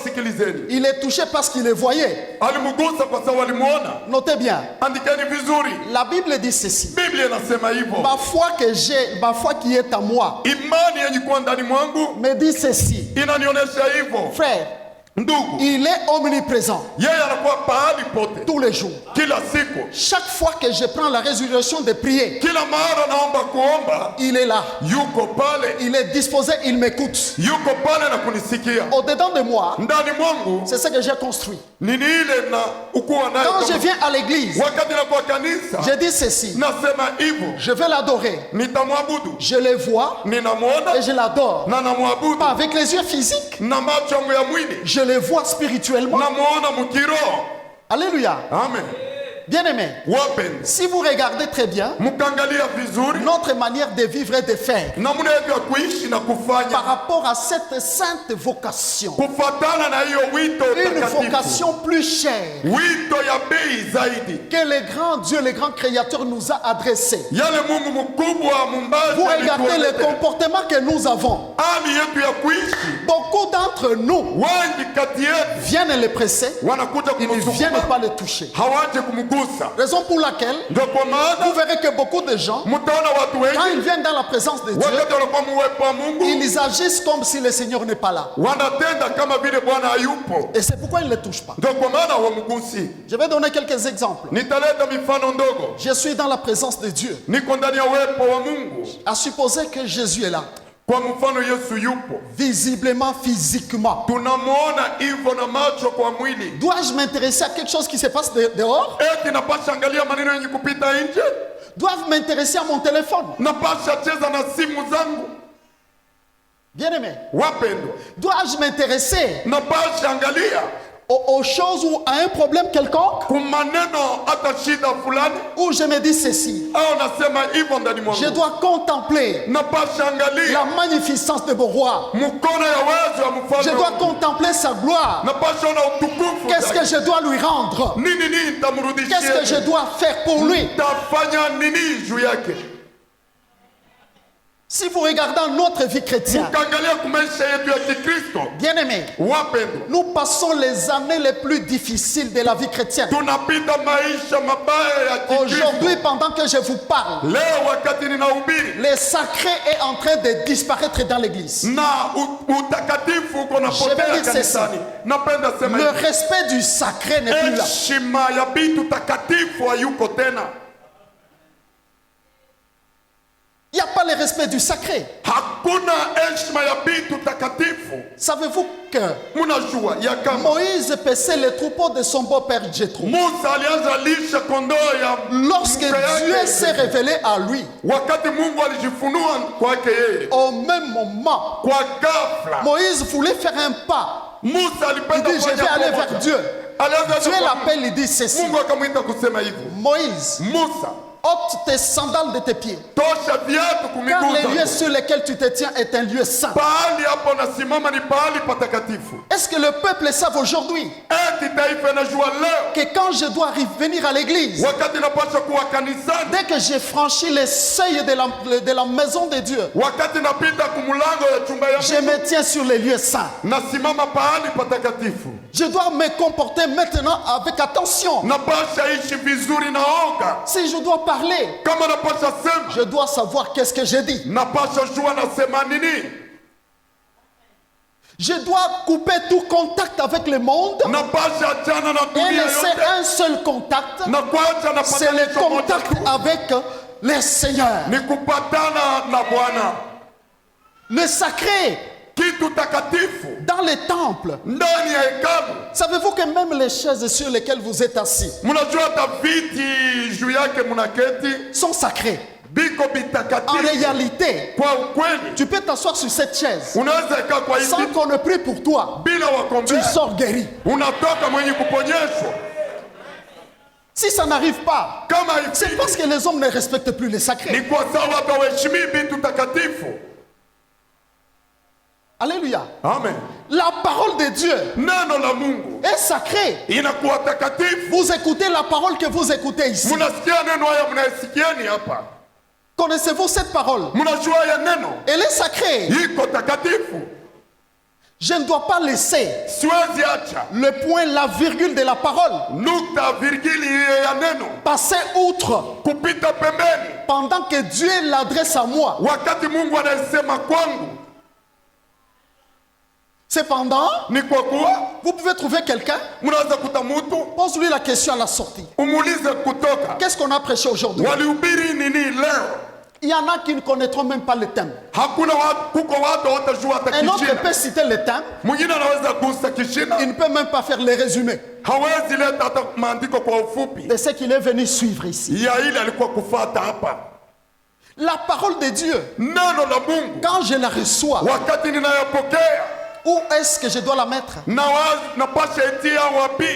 Sikilizeni. il est touché parce qu'il le voyait. Alimgusa kwa sababu alimuona. Notez bien, Andikeni vizuri. la Bible dit ceci. Biblia inasema hivyo. Ma foi que j'ai, ma foi qui est à moi, Imani yenye kuwa ndani mwangu me dit ceci. inanionyesha hivyo. Frère, Ndugu, il est omniprésent yeye anakuwa pahali pote tous les jours. kila siku. Chaque fois que je prends la résolution de prier, Kila mara naomba kuomba, il est là. yuko pale, Il est disposé, il m'écoute. yuko pale na kunisikia. Au-dedans de moi, Ndani mwangu c'est ce que j'ai construit. nini ile na ukuwa nayo. Quand je kama- viens à l'église, Wakati nakuwa kanisa, je dis ceci. nasema hivyo, Je vais l'adorer. nitamwabudu, Je le vois ninamwona et je l'adore. na namwabudu Pas avec les yeux physiques. na macho yangu ya mwili, Je le vois spirituellement. namwona mkiroho. Alléluia. Amen. Bien-aimé, Wapendwa, si vous regardez très bien, mkangalia vizuri notre manière de vivre et de faire namna yetu ya kuishi na par kufanya rapport à cette sainte vocation, kufatana na hiyo wito une takatifu, vocation plus chère wito ya bei zaidi, que le grand Dieu, le grand Créateur nous a adressée. yale Mungu mkubwa mumbaji Vous regardez le alituletea. comportement que nous avons. Hali yetu ya kuishi, Beaucoup d'entre nous wengi kati yetu viennent le presser, wanakuja ils ne viennent kumsukuma, pas le toucher. hawaje kumgusa. Raison pour laquelle Ndio kwa vous maana verrez que beaucoup de gens, mtaona watu quand wengi ils viennent dans la présence de Dieu, wakati wanakuwa muwepo wa Mungu ils agissent comme si le Seigneur n'est pas là. wanatenda kama vile Bwana hayupo. Et c'est pourquoi ils ne le touchent pas. Ndio kwa maana hawamgusi. Je vais donner quelques exemples. Nitaleta mifano ndogo. Je suis dans la présence de Dieu. Niko ndani ya uwepo wa Mungu. À supposer que Jésus est là, Kwa mfano Yesu yupo, visiblement, physiquement. tunamwona hivyo na macho kwa mwili. Dois-je m'intéresser à quelque chose qui se passe dehors? Eti napasha angalia maneno yenye kupita nje? Dois-je m'intéresser à mon téléphone? Napasha cheza na simu zangu? Bien-aimé, Wapendwa, dois-je m'intéresser napasha angalia aux choses ou à un problème quelconque? kumaneno hata shida fulani? Ou je me dis ceci, Au nasema hivyo ndani je mwangu? dois contempler Napasha angalia la magnificence de mon roi. mkono ya uwezo ya Je mfalme dois wangu. contempler sa gloire. Napasha ona utukufu Qu'est-ce que zake. je dois lui rendre? Nini Qu'est-ce que nitamrudishia? je dois faire pour lui? Tafanya nini juu yake? Si vous regardez notre vie chrétienne, Ukaangalia kwa maisha yetu ya Kikristo, bien-aimés, wapendwa, nous passons les années les plus difficiles de la vie chrétienne. tunapita maisha mabaya ya Kikristo. Aujourd'hui, pendant que je vous parle, Leo wakati ninahubiri le sacré est en train de disparaître dans l'église. na utakatifu uko Je vais napotea dire kanisani, napenda sema Le hivi, respect du sacré n'est plus là. heshima ya vitu takatifu hayuko tena. Il n'y a pas le respect du sacré. Hakuna heshima ya vitu takatifu. Savez-vous que Mnajua ya kama Moïse paissait les troupeaux de son beau-père Jéthro. Musa alianza lisha kondoo ya Lorsque mke yake. Dieu s'est révélé à lui, Wakati Mungu alijifunua kwake yeye, au même moment, kwa ghafla Moïse voulait faire un pas. Musa Il alipenda dit, je vais kufanya aller pamoja. vers Dieu. Alianza Dieu kwa- l'appelle, il dit ceci. Mungu akamwita kusema hivyo, Moïse, Musa, ôte tes sandales de tes pieds. tosha viatu Car kumiguu le lieu zako. sur lequel tu te tiens est un lieu saint. Pahali hapo nasimama ni pahali patakatifu. Est-ce que le peuple savent aujourd'hui Eti taifa inajua leo, que quand je dois venir à l'église, wakati napaswa kuwa kanisani, dès que j'ai franchi les seuils de la maison de Dieu, wakati napita kumulango ya chumba ya je Mungu, me tiens sur les lieux saints. nasimama pahali patakatifu. Je dois me comporter maintenant avec attention. Napasha ishi vizuri na oga. Si je dois parler, Kama napasha sema, je dois savoir qu'est-ce que j'ai dit. napasha jua nasema nini. Je dois couper tout contact avec le monde napasha achana na et dunia laisser yote un seul contact. na kuacha na C'est le patanisho moja contact tu. avec le Seigneur. Ni kupatana na Bwana. Le sacré Kitu takatifu dans les temples. ndani ya hekalu. Savez-vous que même les chaises sur lesquelles vous êtes assis Mnajua hata viti juu yake mnaketi sont sacrées. biko En bitakatifu. réalité, Kwa ukweli tu peux t'asseoir sur cette chaise unaweza ikaa kwa sans hivi qu'on ne prie pour toi. bila Tu wakombea, sors guéri. unatoka mwenye kuponyeshwa. Si ça n'arrive pas, Kama c'est hivi parce que les hommes ne respectent plus les ni sacrés. kwa sababu hawaheshimii vitu takatifu. Alléluia. Amen. La parole de Dieu Neno la Mungu est sacrée. inakuwa takatifu. Vous écoutez la parole que vous écoutez ici. Mnasikia neno haya, mnayesikiani hapa. Connaissez-vous cette parole? Mnajua haya neno Elle est sacrée. iko takatifu. Je ne dois pas laisser Siwezi acha le point, la virgule de la parole nukta virgili ya neno passer outre kupita pembeni pendant que Dieu l'adresse à moi. wakati Mungu anasema kwangu. Cependant, Ni kwa kuwa vous pouvez trouver quelqu'un, mnaweza kuta mtu pose-lui la question à la sortie. umuulize kutoka Qu'est-ce qu'on a prêché aujourd'hui? walihubiri nini leo. Il y en a qui ne connaîtront même pas le thème. Hakuna watu, kuko watu watajua hata Un autre kishina. peut citer le thème, Mwingine anaweza gusa kishina, il ne peut même pas faire le résumé hawezi leta hata maandiko kwa ufupi de ce qu'il est venu suivre ici. ya ile alikuwa kufata hapa. La parole de Dieu, Neno la Mungu quand je la reçois, wakati ninayopokea où est-ce que je dois la mettre? napasha itia wapi?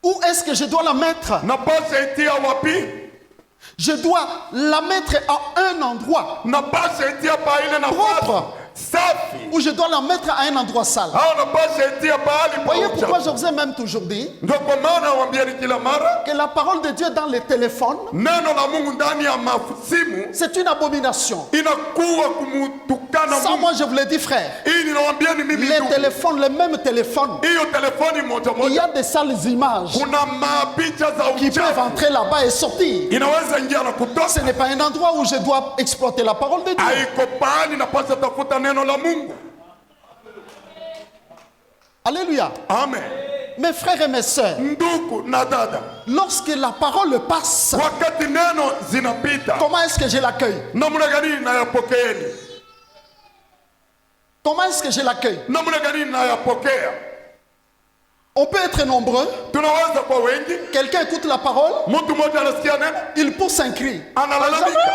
Où est-ce que je dois la mettre? Napasha itia wapi? Je dois la mettre à un endroit Napasha itia pa ile nafasi propre, safi, ou je dois la mettre à un endroit sale. au napasha itia pahali pa Voyez pourquoi je uchafu. vous ai même toujours dit Ndio kwa maana waambieni kila mara que la parole de Dieu dans les téléphones, neno la Mungu ndani ya masimu c'est une abomination. inakuwa kumtukana Ça, Mungu. moi, je vous l'ai dit, frère. Hii ninawaambieni mimi Les ndugu. téléphones, les mêmes téléphones, Hiyo telefoni moja il y a moja des sales images kuna mapicha za qui peuvent uchafu entrer là-bas et sortir. inaweza ingia na Ce kutoka. n'est pas un endroit où je dois exploiter la parole de Dieu. Haiko pahali napasha tafuta neno la Mungu. Alléluia. Amen. Mes frères et mes sœurs, Ndugu na dada, lorsque la parole passe, wakati neno zinapita, comment est-ce que je l'accueille? namna gani nayapokeeni? Comment est-ce que je l'accueille? Namna gani nayapokea? On peut être nombreux. Tunaweza kwa wengi, Quelqu'un écoute la parole, mtu mmoja anasikia neno, il pousse un cri. analalamika,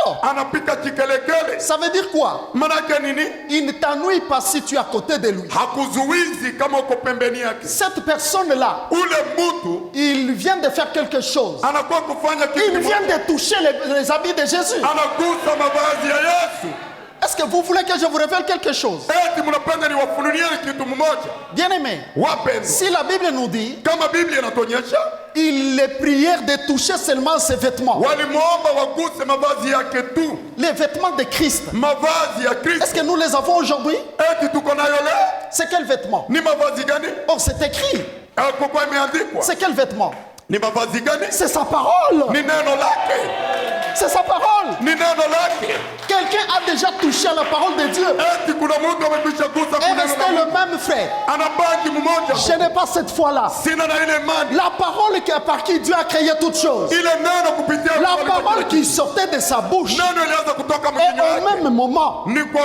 Oh! anapika kikelekele. Ça veut dire quoi? Manake nini? Il ne t'ennuie pas si tu es à côté de lui. Hakuzuizi kama uko pembeni yake. Cette personne-là, Ule mtu il vient de faire quelque chose. anakuwa kufanya kitu Il vient kimoja. de toucher les habits de Jésus. Anagusa mavazi ya Yesu. Est-ce que vous voulez que je vous révèle quelque chose? Eti mnapenda niwafunulie kitu mmoja? Bien-aimé, Wapendwa, si la Bible nous dit kama Biblia inatuonyesha il les prières de toucher seulement ses vêtements, walimwomba waguse mavazi yake tu, les vêtements de Christ, mavazi ya est-ce Kristo. que nous les avons aujourd'hui? Eti tuko nayo leo? C'est quel vêtement? Ni mavazi gani? Or, c'est écrit. Kwa imeandikwa C'est quel vêtement? ni mavazi gani? C'est sa parole. Ni neno lake, C'est sa parole. ni neno lake. Quelqu'un a déjà touché à la parole de Dieu Eti kuna mtu amekwisha gusa et kuneno resté la le Mungu. même frère. Anabaki mmoja. Je n'ai pas cette foi-là. Sina na ile imani. La parole par qui Dieu a créé toutes choses. Ile neno kupitia La kwa parole qui sortait de sa bouche. neno ilianza kutoka Et mkinywa au yake. même moment, Ni kwa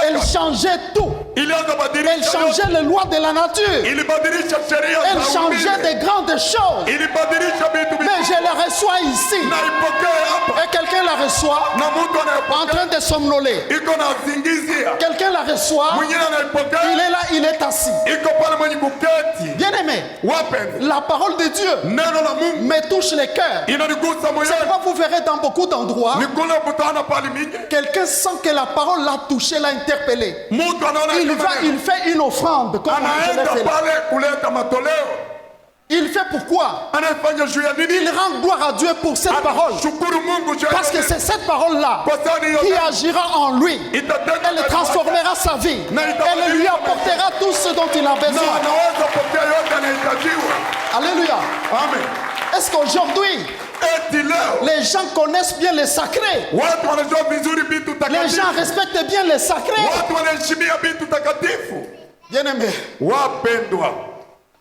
elle changeait tout. ilianza Elle badilisha changeait les lois de la nature. ilibadilisha sheria Elle za changeait umbile. des grandes choses. Ilibadilisha vitu Mais je les reçois ici. naipokea hapa Et quelqu'un la reçoit na mtu en anayepokea train de somnoler. iko na zingizia, Quelqu'un la reçoit. mwingine Il anaipokea est là, il est assis. iko pale mwenye kuketi. Bien-aimé, Wapendwa, la parole de Dieu neno la Mungu me touche les cœurs. inanigusa C'est moyoni. pourquoi vous verrez dans beaucoup d'endroits, Ni kule kutana pale mingi, quelqu'un sent que la parole l'a touché, l'a interpellé. mtu anaona Il kama va, neno. il fait une offrande, comme je l'ai Anaenda fait là. pale kuleta matoleo. Il fait pourquoi? Anafanya juu ya nini? Il rend gloire à Dieu pour cette parole. Shukuru Mungu juu ya Parce que neno. c'est cette parole-là Kwa sababu hiyo qui agira en lui. itatenda Elle ndani transformera sa vie. Elle lui apportera tout ce dont il a mwake. Na besoin. anaweza pokea yote anahitajiwa. Alléluia. Amen. Est-ce qu'aujourd'hui, eti leo les gens connaissent bien les sacrés. watu wanajua vizuri vitu Les takatifu, gens respectent bien les sacrés. watu wanaheshimia vitu takatifu. Bien-aimés, Wapendwa,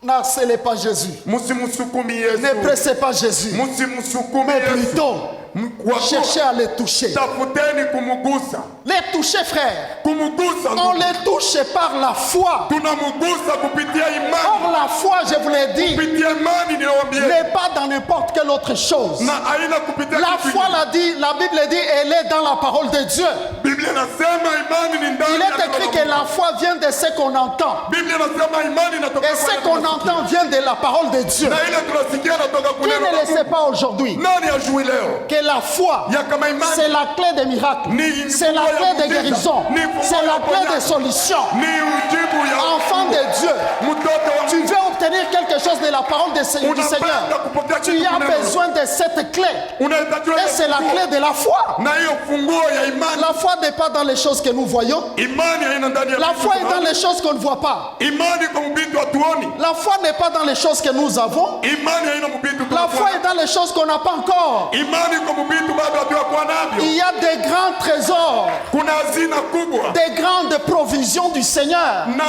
n'harcelez pas Jésus. msimsukumi Yesu, Ne pressez pas Jésus. msimsukumi Mais Yesu, plutôt, Kwa kuwa cherchez à les toucher. tafuteni kumugusa, Les toucher, frère. kumugusa. On les touche par la foi. Tunamugusa kupitia imani, Or, la foi, je vous l'ai dit, kupitia imani niwaambie, n'est pas dans n'importe quelle autre chose. na aina kupitia La kitu foi, kingine. la Bible dit, elle est dans la parole de Dieu. Biblia inasema imani ni ndani Il ya est neno écrit la que Mungu. la foi vient de ce qu'on entend. Biblia inasema imani inatoka Et kwa ce neno qu'on la Mungu. entend vient de la parole de Dieu. Na ile tunasikia inatoka kwa Qui neno ne la le sait Mungu. pas aujourd'hui Nani ajui leo que la foi, ya kama c'est imani la clé des miracles, Ni c'est la funguo ya clé des muujiza. guérisons, Ni funguo c'est ya la clé uponyaji. des solutions. ni ujibu ya Enfant de Dieu, mtoto wa tu Mungu. veux obtenir quelque chose de la parole du Seigneur, Unapenda kupokea tu kitu as kuneno. besoin de cette clé. Unahitajiwa Et c'est la funguo. clé de la foi. Na hiyo funguo ya imani. La foi n'est pas dans les choses que nous voyons. Imani haina ndani ya La vitu foi est dans tunaona. les choses qu'on ne voit pas. Imani kwa mbitu hatuoni. La foi n'est pas dans les choses que nous avons. Imani haina mbitu La foi est dans les choses qu'on n'a pas encore. Imani kwa mbitu bado hatuyakuwa navyo. Il y a des grands trésors, Kuna hazina kubwa des grandes provisions du Seigneur na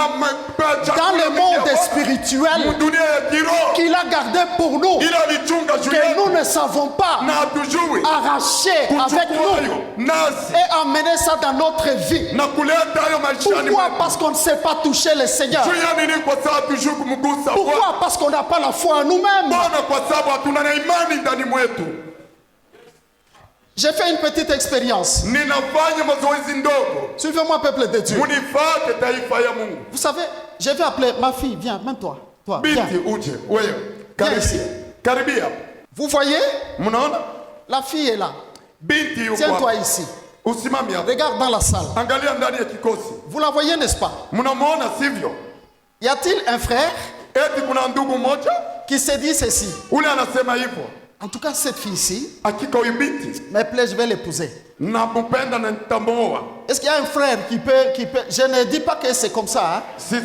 dans le monde spirituel dunia ya kiroho qu'il a gardé pour nous, ila alichunga juu que yetu nous ne savons pas na hatujui arracher avec kuchukua nous hayo nasi et amener ça dans notre vie. na kuleta hayo maishani Pourquoi? mwetu. Parce qu'on ne sait pas toucher le Seigneur. Juu ya nini? Kwa sababu hatujui kumgusa Bwana. Pourquoi? Parce qu'on n'a pas la foi en nous-mêmes. Bwana, kwa sababu hatuna na imani ndani mwetu. J'ai fait une petite expérience. Ninafanya mazoezi ndogo. Suivez-moi, peuple de Dieu. Munifate taifa ya Mungu. Vous savez, je vais appeler ma fille. Viens, même toi. Toi, viens. Binti uje wewe. ici. Karibia. Vous voyez? Mnaona? La fille est là. Binti yuko Tiens-toi hapa. ici. Usimame hapa. Regarde dans la salle. Angalia ndani ya kikosi. Vous la voyez, n'est-ce pas? Mnamwona sivyo? Y a-t-il un frère Eti kuna ndugu mmoja qui se dit ceci? ule anasema hivyo. En tout cas, cette fille-ci Hakika huyu binti me plaît, je vais l'épouser. nampenda na nitamuoa. Est-ce qu'il y a un frère qui peut... Je ne dis pas que c'est comme ça. Hein? Sisi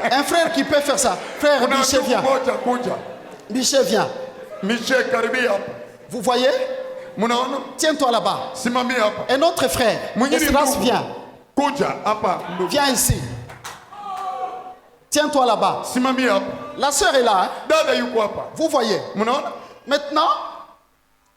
Un frère qui peut faire ça. Frère, kuna Michel, ndugu viens. mmoja kuja. Michel, viens. Michel, karibia hapa. Vous voyez? Mnaona? Tiens-toi là-bas. Simamia hapa. Un autre frère. Mwingine Esdras, ndugu. viens. Kuja hapa ndugu. Viens ici. Tiens-toi là-bas. Simamia hapa. La sœur est là. Hein? Dada yuko hapa. Vous voyez? Mnaona? Maintenant,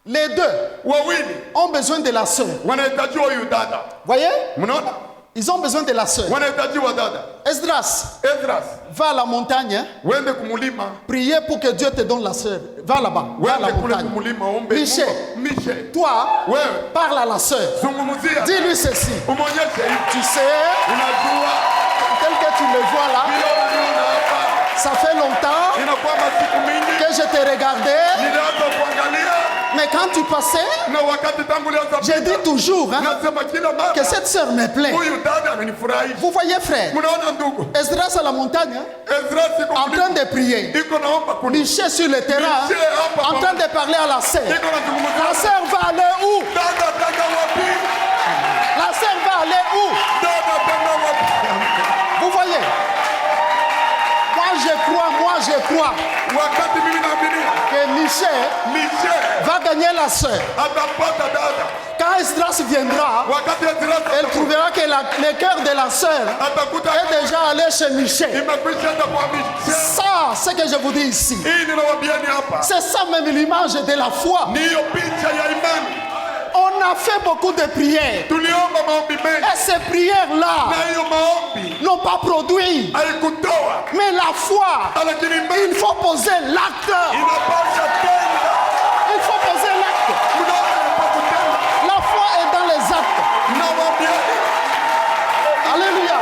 les deux Wawili ont besoin de la sœur. wanahitajiwa huyu dada. Voyez? Mnaona? Ils ont besoin de la sœur. Wanahitajiwa dada. Esdras, Esdras, va à la montagne. Hein? wende kumulima. Priez pour que Dieu te donne la sœur. Va là-bas. Va à la Wende kule montagne. kumulima ombe. Michel. Mungu. Michel. Toi, Wewe parle à la sœur. zungumzia. Dis-lui ceci. Umonyeshe hivi. Tu sais, Unajua tel que tu le vois là, vile unaona hapa. ça fait longtemps Inakuwa masiku mingi. que je te regardais, Nilianza kuangalia mais quand tu passais, na wakati tangu lianza je dis toujours hein, nasema kila mara que cette sœur me plaît. huyu dada amenifurahisha. Vous voyez, frère, Mnaona ndugu? Esdras à la montagne, hein, Esdras iko en train kulima. de prier. Iko naomba kuni. Michel sur le terrain, Michel hapa en train de parler à la sœur. Iko La nazungumzia. sœur va aller où? Dada tanga wapi? La sœur va aller où? Dada tanga wapi? Vous voyez? Moi je crois Wakati mimi naaminia que Michel Michel va gagner la sœur. atapata dada. Quand Esdras viendra, Wakati Esdras elle trouvera que le cœur de la sœur atakuta est déjà allé chez Michel. imekwisha enda kwa Michel. Ça, ce que je vous dis ici, Hii ninawaambieni hapa. c'est ça même l'image de la foi. Ni hiyo picha ya imani. On a fait beaucoup de prières. Tuliomba maombi mengi. Et ces prières-là Na hiyo maombi n'ont pas produit. haikutoa. Mais la foi, Lakini il imani faut poser l'acte. inapasha tenda. Il faut poser l'acte. Tunaona inapakutenda. La foi est dans les actes. Nawaambieni. Alléluia.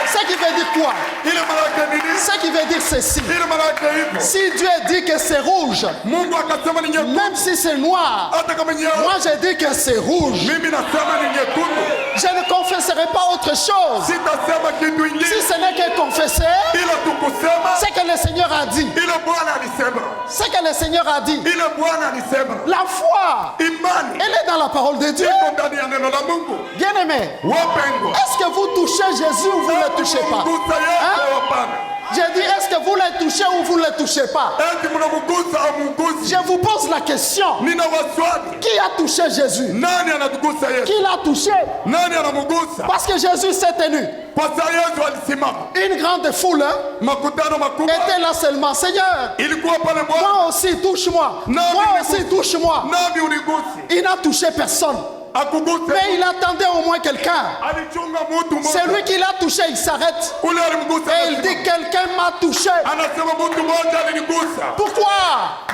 Ce qui veut dire quoi? Ile maana nini? Ce qui veut dire ceci. Ile maana hivyo. Si Dieu dit que c'est rouge, Mungu akasema ni nyekundu. même si c'est noir, Hata kama nyeupe. moi je dis que c'est rouge. Mimi nasema ni nyekundu. Je ne confesserai pas autre chose. Sitasema kitu Si ingine ce n'est que confesser ila tukusema ce que le Seigneur a dit. ile Bwana alisema. Ce que le Seigneur a dit. Ile Bwana alisema. La foi, Imani elle est dans la parole de Dieu. iko ndani ya neno la Mungu. Bien-aimé, Wapendwa. est-ce que vous touchez Jésus ou vous ne le touchez pas? Mgusa Yesu Hein? hapana. J'ai dit, est-ce que vous les touchez ou vous ne les touchez pas? eti mnamgusa amugusi? Je vous pose la question. Nina waswali, Qui a touché Jésus? nani anatugusa Yesu? Qui l'a touché? Nani anamugusa? Parce que Jésus s'est tenu. Kwa sababu Yesu alisimama, Une grande foule hein, makutano makubwa était là seulement. Seigneur, ilikuwa pale. Bwana moi aussi, touche-moi. Non, Moi mais- aussi, touche-moi. nami unigusi, Il n'a touché personne. akuguse. Mais il attendait au moins quelqu'un. Alichunga mtu mmoja, Celui qui l'a touché, il s'arrête. ule alimgusa, Et il dit, quelqu'un m'a touché. anasema mtu mmoja alinigusa. Pourquoi?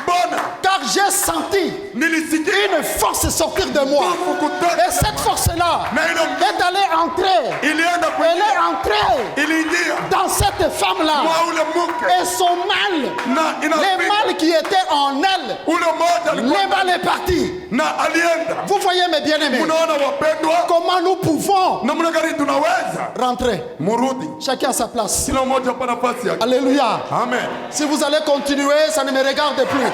Bwana, Car j'ai senti nilisikia une force sortir de moi. Et cette force-là na ile est allée entrer. ilienda Elle kwenye, est entrée iliingia dans cette femme-là. mwa ule mke, Et son mal, na les inafika mal qui étaient en elle, ule mmoja alikuwa les mal est parti. na alienda. Vous voyez mes bien-aimés, Unaona wapendwa, comment nous pouvons namna gani tunaweza rentrer. murudi, Chacun à sa place. kila mmoja pa nafasi yake. Alléluia. Amen. Si vous allez continuer, ça ne me regarde plus.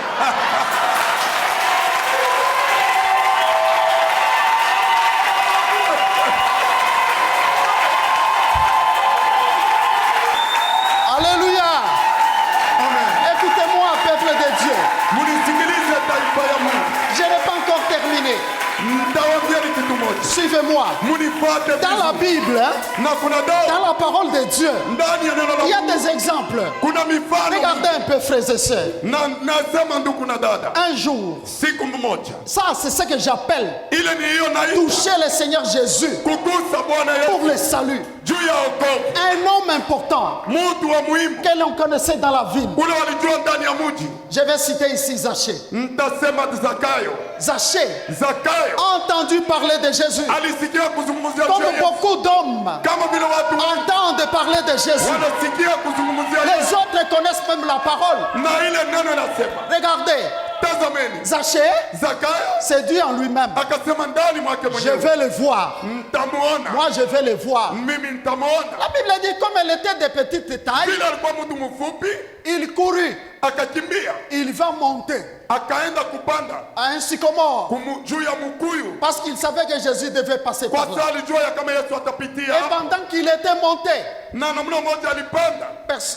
Alléluia. Amen. Écoutez-moi, peuple de Dieu. Munisikilize taifa ya Mungu. Je n'ai pas encore terminé. Nitawaambia ni kitu moja. Suivez-moi. Munifuate Dans la vizuri. Bible, hein, Na kuna dawa dans la parole de Dieu, ndani ya neno la il y a Mungu. des exemples. Kuna mifano. Regardez un peu, frères et sœurs. Na nasema ndugu na dada, Un jour, siku mmoja ça c'est ce que j'appelle ile ni hiyo naita toucher le Seigneur Jésus kugusa Bwana pour Yesu le salut. juu ya wokovu. Un homme important Mtu wa muhimu que l'on connaissait dans la ville. ule walijua ndani ya mji. Je vais citer ici Zachée. Mtasema Zakayo. Zachée Zakayo a entendu parler de Jésus. alisikia kuzungumzia juu Comme ya Yesu. beaucoup d'hommes Kama vile watu entendent parler de Jésus. wanasikia kuzungumzia Yesu. Les autres connaissent même la parole. Na ile neno inasema, Regardez, tazameni, Zachée Zakayo s'est dit en lui-même, akasema ndani mwake je mwenyewe, vais le voir. mtamuona, Moi, je vais le voir. mimi nitamuona. La Bible dit, comme elle était de petite taille, Vile alikuwa mtu mfupi, il courut, akakimbia, il va monter akaenda kupanda à un sycomore juu ya mkuyu, parce qu'il savait que Jésus devait passer kwa par là. sababu alijua ya kama Yesu Et atapitia. pendant qu'il était monté, Na namna moja alipanda,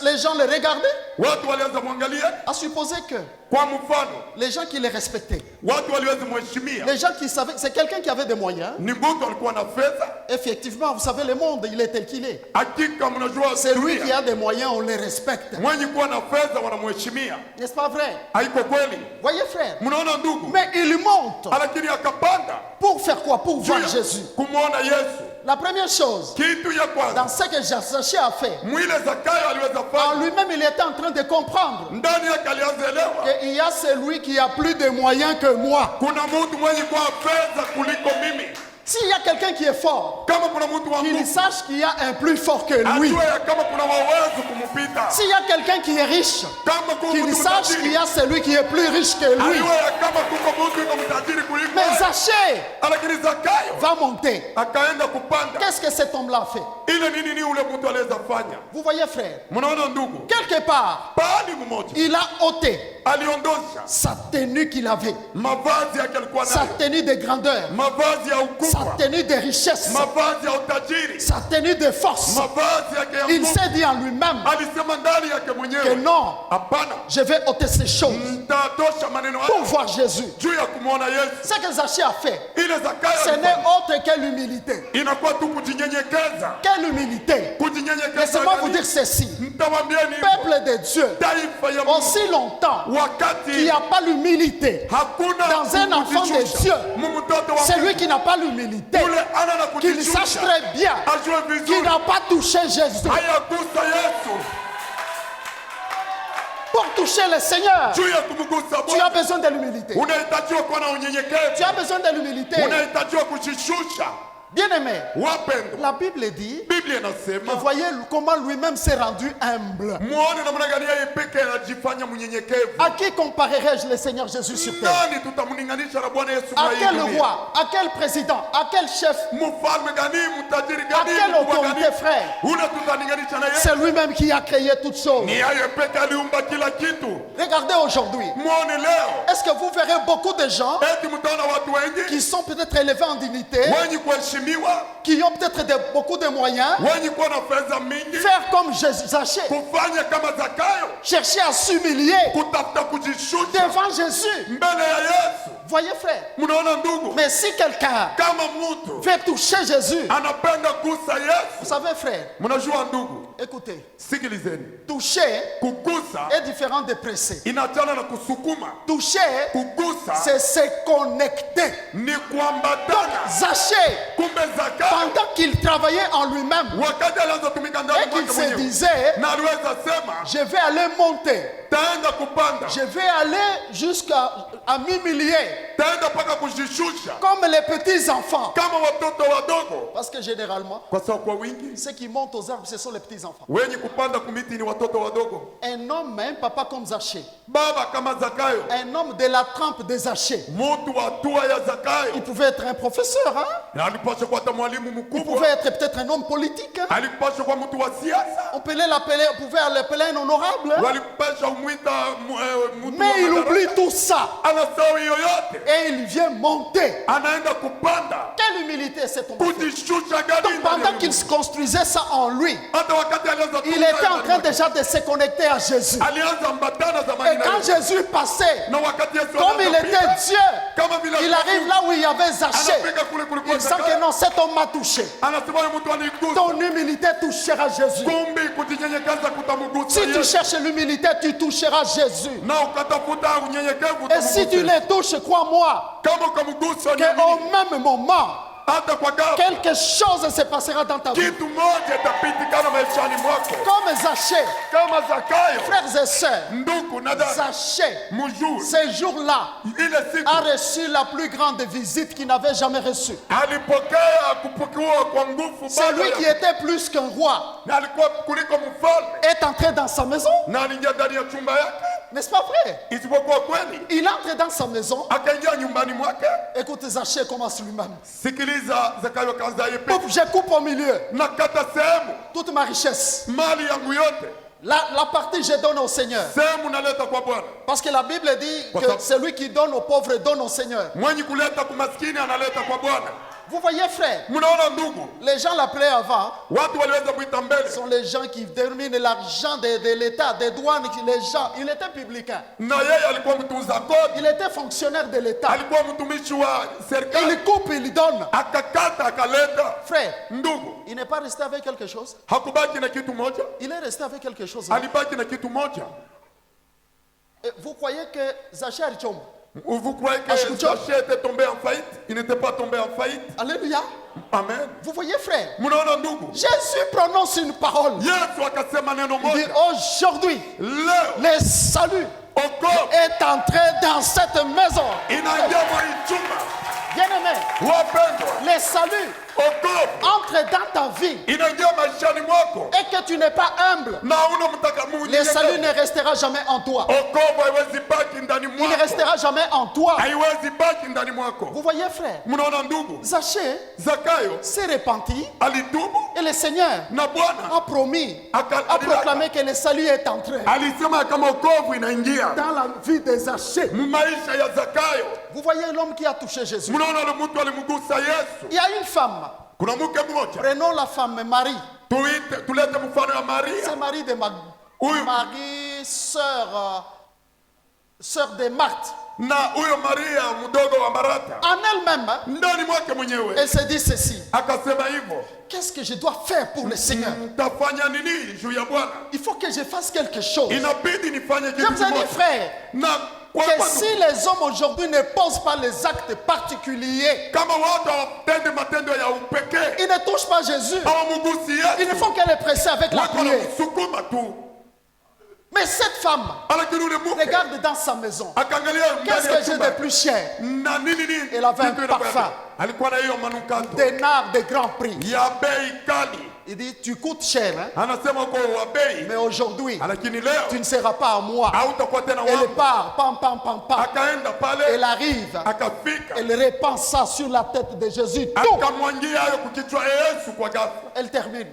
les gens le regardaient, watu walianza mwangalia. à supposer que Kwa mfano, les gens qui le respectaient, watu waliweza mheshimia, les gens qui savaient, c'est quelqu'un qui avait des moyens. ni mtu alikuwa na fedha. Effectivement, vous savez, le monde, il est tel qu'il est. Hakika mnajua C'est lui qui dunia, a des moyens, on le respecte. mwenye kuwa na fedha wanamheshimia. N'est-ce pas vrai? Haiko kweli? Voyez, frère. Mnaona ndugu? Mais il monte. Lakini akapanda Pour faire quoi? Pour juu voir ya Jésus. kumwona Yesu. La première chose, Kitu ya dans kwanza, ce que Zachée a fait, mwile Zakayo aliweza en fanya, lui-même, il était en train de comprendre ndani yake alianza elewa, qu'il y a celui qui a plus de moyens que moi. kuna mtu mwenye kuwa fedha kuliko mimi. S'il y a quelqu'un qui est fort, Kama kuna mtu wa qu'il nguvu, sache qu'il y a un plus fort que lui. ajue ya kama kuna wawezo kumupita. S'il y a quelqu'un qui est riche, Kama kuna qu'il mtu sache qu'il y mtajiri, a celui qui est plus riche que lui. ajue ya kama kuko mtu yuko mtajiri kuliko Mais wewe. Zachée Lakini Zakayo va monter. akaenda kupanda. Qu'est-ce que cet homme-là a fait? Ile nini ule mtu aliweza fanya? Vous voyez, frère, Mnaona ndugu? quelque part, Pahali mmoja il a ôté aliondosha sa tenue qu'il avait, mavazi yake alikuwa sa nayo, tenue de grandeur, mavazi ya sa ukubwa, tenue de richesse, mavazi ya utajiri, sa tenue de force. mavazi yake ya Il nguvu. s'est dit en lui-même Alisema ndani yake que mwenyewe, non, hapana, je vais ôter ces choses nitatosha maneno pour haya voir Jésus. juu ya kumwona Yesu. Ce que Zachée a fait, Ile Zakayo ce n'est alifanya, autre que l'humilité. inakuwa tu kujinyenyekeza, Quelle humilité! kujinyenyekeza. Laissez-moi vous dire ceci. Mtawambieni Peuple de Dieu, taifa ya Mungu, aussi longtemps qu'il wakati n'y a pas l'humilité hakuna dans un enfant de kujishusha, Dieu, mtoto wa celui qui n'a pas l'humilité, yule ana na qu'il sache kujishusha, très bien ajue qu'il vizuri n'a pas touché Jésus. hayagusa Yesu. Pour toucher le Seigneur, Juu ya kumgusa tu as Bwana besoin de l'humilité. unahitajiwa kuwa na Tu unyenyekevu, as besoin de l'humilité. unahitajiwa kujishusha. Bien-aimé, Wapendwa, la Bible dit Biblia que inasema voyez comment lui-même s'est rendu humble. muone namna gani yeye peke anajifanya mnyenyekevu. À qui comparerai-je le Seigneur Jésus sur terre? Nani tutamlinganisha na Bwana Yesu À kwa hii quel dunia? roi? À quel président? À quel chef? Mfalme gani, mtajiri À gani, quelle mkubwa autorité, gani? frère? Ule tutalinganisha na yeye? C'est lui-même qui a créé toutes choses. Ni yeye peke aliumba kila kitu. Regardez aujourd'hui. Muone leo, Est-ce que vous verrez beaucoup de gens eti mtaona watu wengi qui sont peut-être élevés en dignité, wenye kuheshimiwa kuheshimiwa, qui ont peut-être beaucoup de moyens, wenye kuwa na fedha mingi, faire comme Zachée, kufanya kama Zakayo, chercher à s'humilier kutafuta kujishusha devant Jésus. mbele ya Yesu. Voyez frère, Mnaona ndugu, mais si quelqu'un kama mtu veut toucher Jésus, anapenda kugusa vous Yesu, savez frère, mnajua ndugu, écoutez, sikilizeni, toucher kugusa est différent de presser. inachana na kusukuma. Toucher, Kugusa c'est se connecter. ni kuambatana. Zachée, Kumbe Zakayo pendant qu'il travaillait en lui-même wakati alianza tumika ndani et qu'il mwake se mwenyewe, disait, na aliweza sema je vais aller monter, taenda kupanda, je vais aller jusqu'à m'humilier, taenda mpaka kujishusha comme les petits enfants. kama watoto wadogo, Parce que généralement, kwa sababu kwa wingi ceux qui montent aux arbres, ce sont les petits enfants. wenye kupanda kumiti ni watoto wadogo. Un homme, un papa comme Zachée, Baba kama Zakayo, un homme de la trempe de Zachée, mtu wa hatua ya il Zakayo, pouvait être un professeur, hein? na alipaswa kuwa hata mwalimu Il mkubwa, pouvait être peut-être un homme politique, hein? alipaswa kuwa mtu wa siasa, On pouvait l'appeler un honorable, hein? walipaswa kumwita mtu Mais il wa oublie madaraka. tout ça Anasahau yoyote, et il vient monter. anaenda kupanda. Quelle humilité cet homme a fait. Kujishusha gani Donc ndani pendant ya qu'il Mungu. se construisait ça en lui, Hata wakati alianza il kutunza était en ndani train mwake, déjà de se connecter à Jésus. alianza mbatana Et zamani na quand Yesu. Jésus passait, Na wakati Yesu comme il anapita, était Dieu, kama vile il arrive là où il y avait Zachée. anafika kule kulikuwa Il sent Zakayo, que non, cet homme m'a touché. anasema huyu mtu anigusa. Ton humilité touchera Jésus. Kumbe kujinyenyekeza kutamgusa Si tu Yesu. cherches l'humilité, tu toucheras Jésus. Na ukatafuta unyenyekevu Et si tu utamgusa. les touches, crois-moi, Kama ukamgusa qu'au niamini, même moment, hata kwa ghafla quelque chose se passera dans ta vie. kitu moja itapitikana maishani mwako. Comme Zachée, Kama Zakayo, frères et sœurs, ndugu na dada, Zachée, mjue ce jour-là, ile siku a reçu la plus grande visite qu'il n'avait jamais reçue. alipokea kupokewa kwa nguvu. Celui Baba qui ya- était plus qu'un roi na alikuwa kuliko mfalme, est entré dans sa maison. na aliingia ndani ya chumba yake, N'est-ce pas vrai? isipokuwa kweli Il entre dans sa maison. akaingia nyumbani mwake. Écoute, Zachée commence lui-même. Sikiliza, Zakayo akaanza yeye peke, Je coupe au milieu na kata sehemu toute ma richesse. mali yangu yote, La partie je donne au Seigneur. sehemu naleta kwa Bwana. Parce que la Bible dit Kwa que sababu- celui qui donne aux pauvres donne au Seigneur. Mwenye kuleta kumaskini analeta kwa Bwana. Vous voyez, frère, Mnaona ndugu, les gens l'appelaient avant. watu waliweza kuita mbele, Ce sont les gens qui terminent l'argent de l'État, des douanes, les gens. Il était publicain. na yeye alikuwa mtunza kodi, Il était fonctionnaire de l'État. alikuwa mtumishi wa serikali, Il coupe, il donne. akakata akaleta. Frère, Ndugu il n'est pas resté avec quelque chose. hakubaki na kitu moja, Il est resté avec quelque chose. alibaki na kitu moja. Et vous croyez que Zachée Arichom, Vous croyez que Ashkucho? Zachée était tombé en faillite? Il n'était pas tombé en faillite. alléluia, Amen. vous voyez, frère, Mnaona ndugu, Jésus prononce une parole. Yesu akasema neno Il dit moja, aujourd'hui, leo le salut okovu est entré dans cette maison. inaingia mwa hii chumba. Bien-aimé, Wapendwa, le salut okovu entre dans ta vie inaingia maishani mwako, et que tu n'es pas humble. na una mtaka Le salut ne restera jamais en toi. okovu haiwezi baki ndani Il ne mwako, restera jamais en toi. haiwezi baki ndani mwako. Vous voyez, frère, Mnaona ndugu, Zachée Zakayo s'est repenti alitubu et le Seigneur na Bwana a promis, a proclamé que le salut est entré alisema kama okovu inaingia dans la vie de Zachée. maisha ya Zakayo. Vous voyez l'homme qui a touché Jésus. Mnaona yule mtu alimgusa Yesu. Il y a une femme, Kuna mke mmoja, prenons la femme Marie. tulete mfano wa Maria. C'est Marie de Oui. Marie, sœur de Marthe. Na huyo Maria mdogo wa Martha En elle-même, ndani mwake mwenyewe elle se dit ceci. akasema hivyo, Qu'est-ce que je dois faire pour le Seigneur? mtafanya nini juu ya Bwana? Il faut que je fasse quelque chose. Inabidi nifanye Je kitu vous ai dit, kimoja. frère, Na kwa que sababu si les hommes aujourd'hui ne posent pas les actes particuliers, kama watu hawatende matendo ya upekee, ils ne touchent pas Jésus. hawamgusi Ils ne Yesu, font que le presser avec la wako prière. wanamsukuma tu. Mais cette femme, Lakini yule mke regarde dans sa maison. akaangalia Qu'est-ce ndani ya que j'ai chumba de plus cher? na nini, Elle avait un kitu parfum. inapenda. Alikuwa na hiyo manukato Des nards de grand prix. ya bei kali, Il dit, tu coûtes cher, hein? anasema uko wa bei, Mais aujourd'hui, lakini tu leo ne seras pas à moi. hautakuwa tena Elle wangu. part, pam, pam, pam, pam. Akaenda Elle pale arrive, akafika elle répand ça sur la tête de Jésus. Tout. akamwangia hayo kukichwa Yesu kwa ghafla, Elle termine.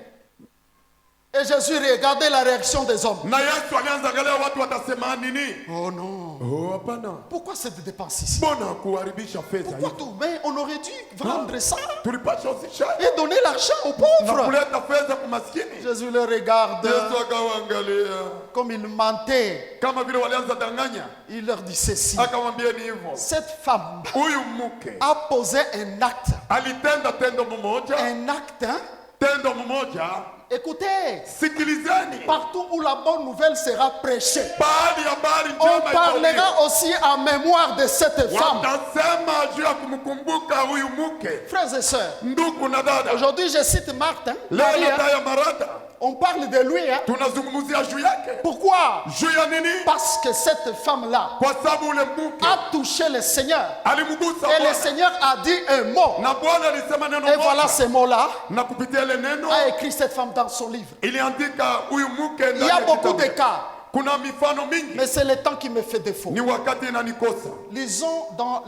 Et Jésus regardait la réaction des hommes. na Yesu alianza angalia watu watasema nini. Oh non. Oh, hapana, Pourquoi cette dépense ici? mbona kuharibisha fedha Pourquoi hivi? tout? Mais on aurait dû vendre ça tulipasha uzisha et donner l'argent aux na pauvres. kuleta fedha kwa maskini. Jésus le regarde Yesu akawaangalia comme il mentait. kama vile walianza danganya, Il leur dit ceci. akamwambia ni hivyo, Cette femme huyu mke a posé un acte. alitenda tendo mmoja, Un acte, hein? tendo mmoja. Écoutez, Sikilizeni, partout où la bonne nouvelle sera prêchée, bahali habari on njema itakuwa, parlera aussi en mémoire de cette femme. watasema juu ya kumkumbuka huyu mke. Frères et sœurs, Ndugu na dada, aujourd'hui je cite Marthe. Hein? leo Marie, hein? nataya Marata, On parle de lui. Hein? tunazungumzia juu yake. Pourquoi? Juu ya nini? Parce que cette femme-là Kwa sababu ule mke a touché le Seigneur. alimgusa Et le Bwana, Seigneur a dit un mot. na Bwana alisema neno Et voilà moja, ce mot-là na kupitia ile neno a écrit cette femme dans son livre. iliandika huyu mke Il ndani y a ya beaucoup kitabu. de cas, Kuna mifano mingi, mais c'est le temps qui me fait défaut. ni wakati inanikosa. Lisons dans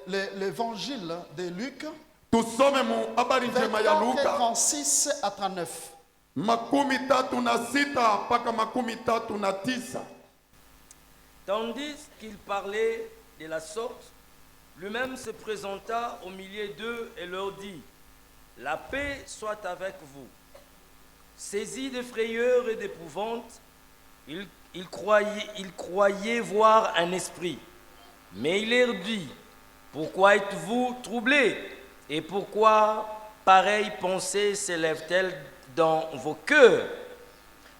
l'évangile de Luc, Tusome mu habari njema ya 24, Luka 36 à 39. 36 mpaka 39. Tandis qu'il parlait de la sorte, lui-même se présenta au milieu d'eux et leur dit, « La paix soit avec vous. » Saisis de frayeur et d'épouvante, il croyait voir un esprit. Mais il leur dit, « Pourquoi êtes-vous troublés? Et pourquoi pareille pensée s'élève-t-elle dans vos cœurs?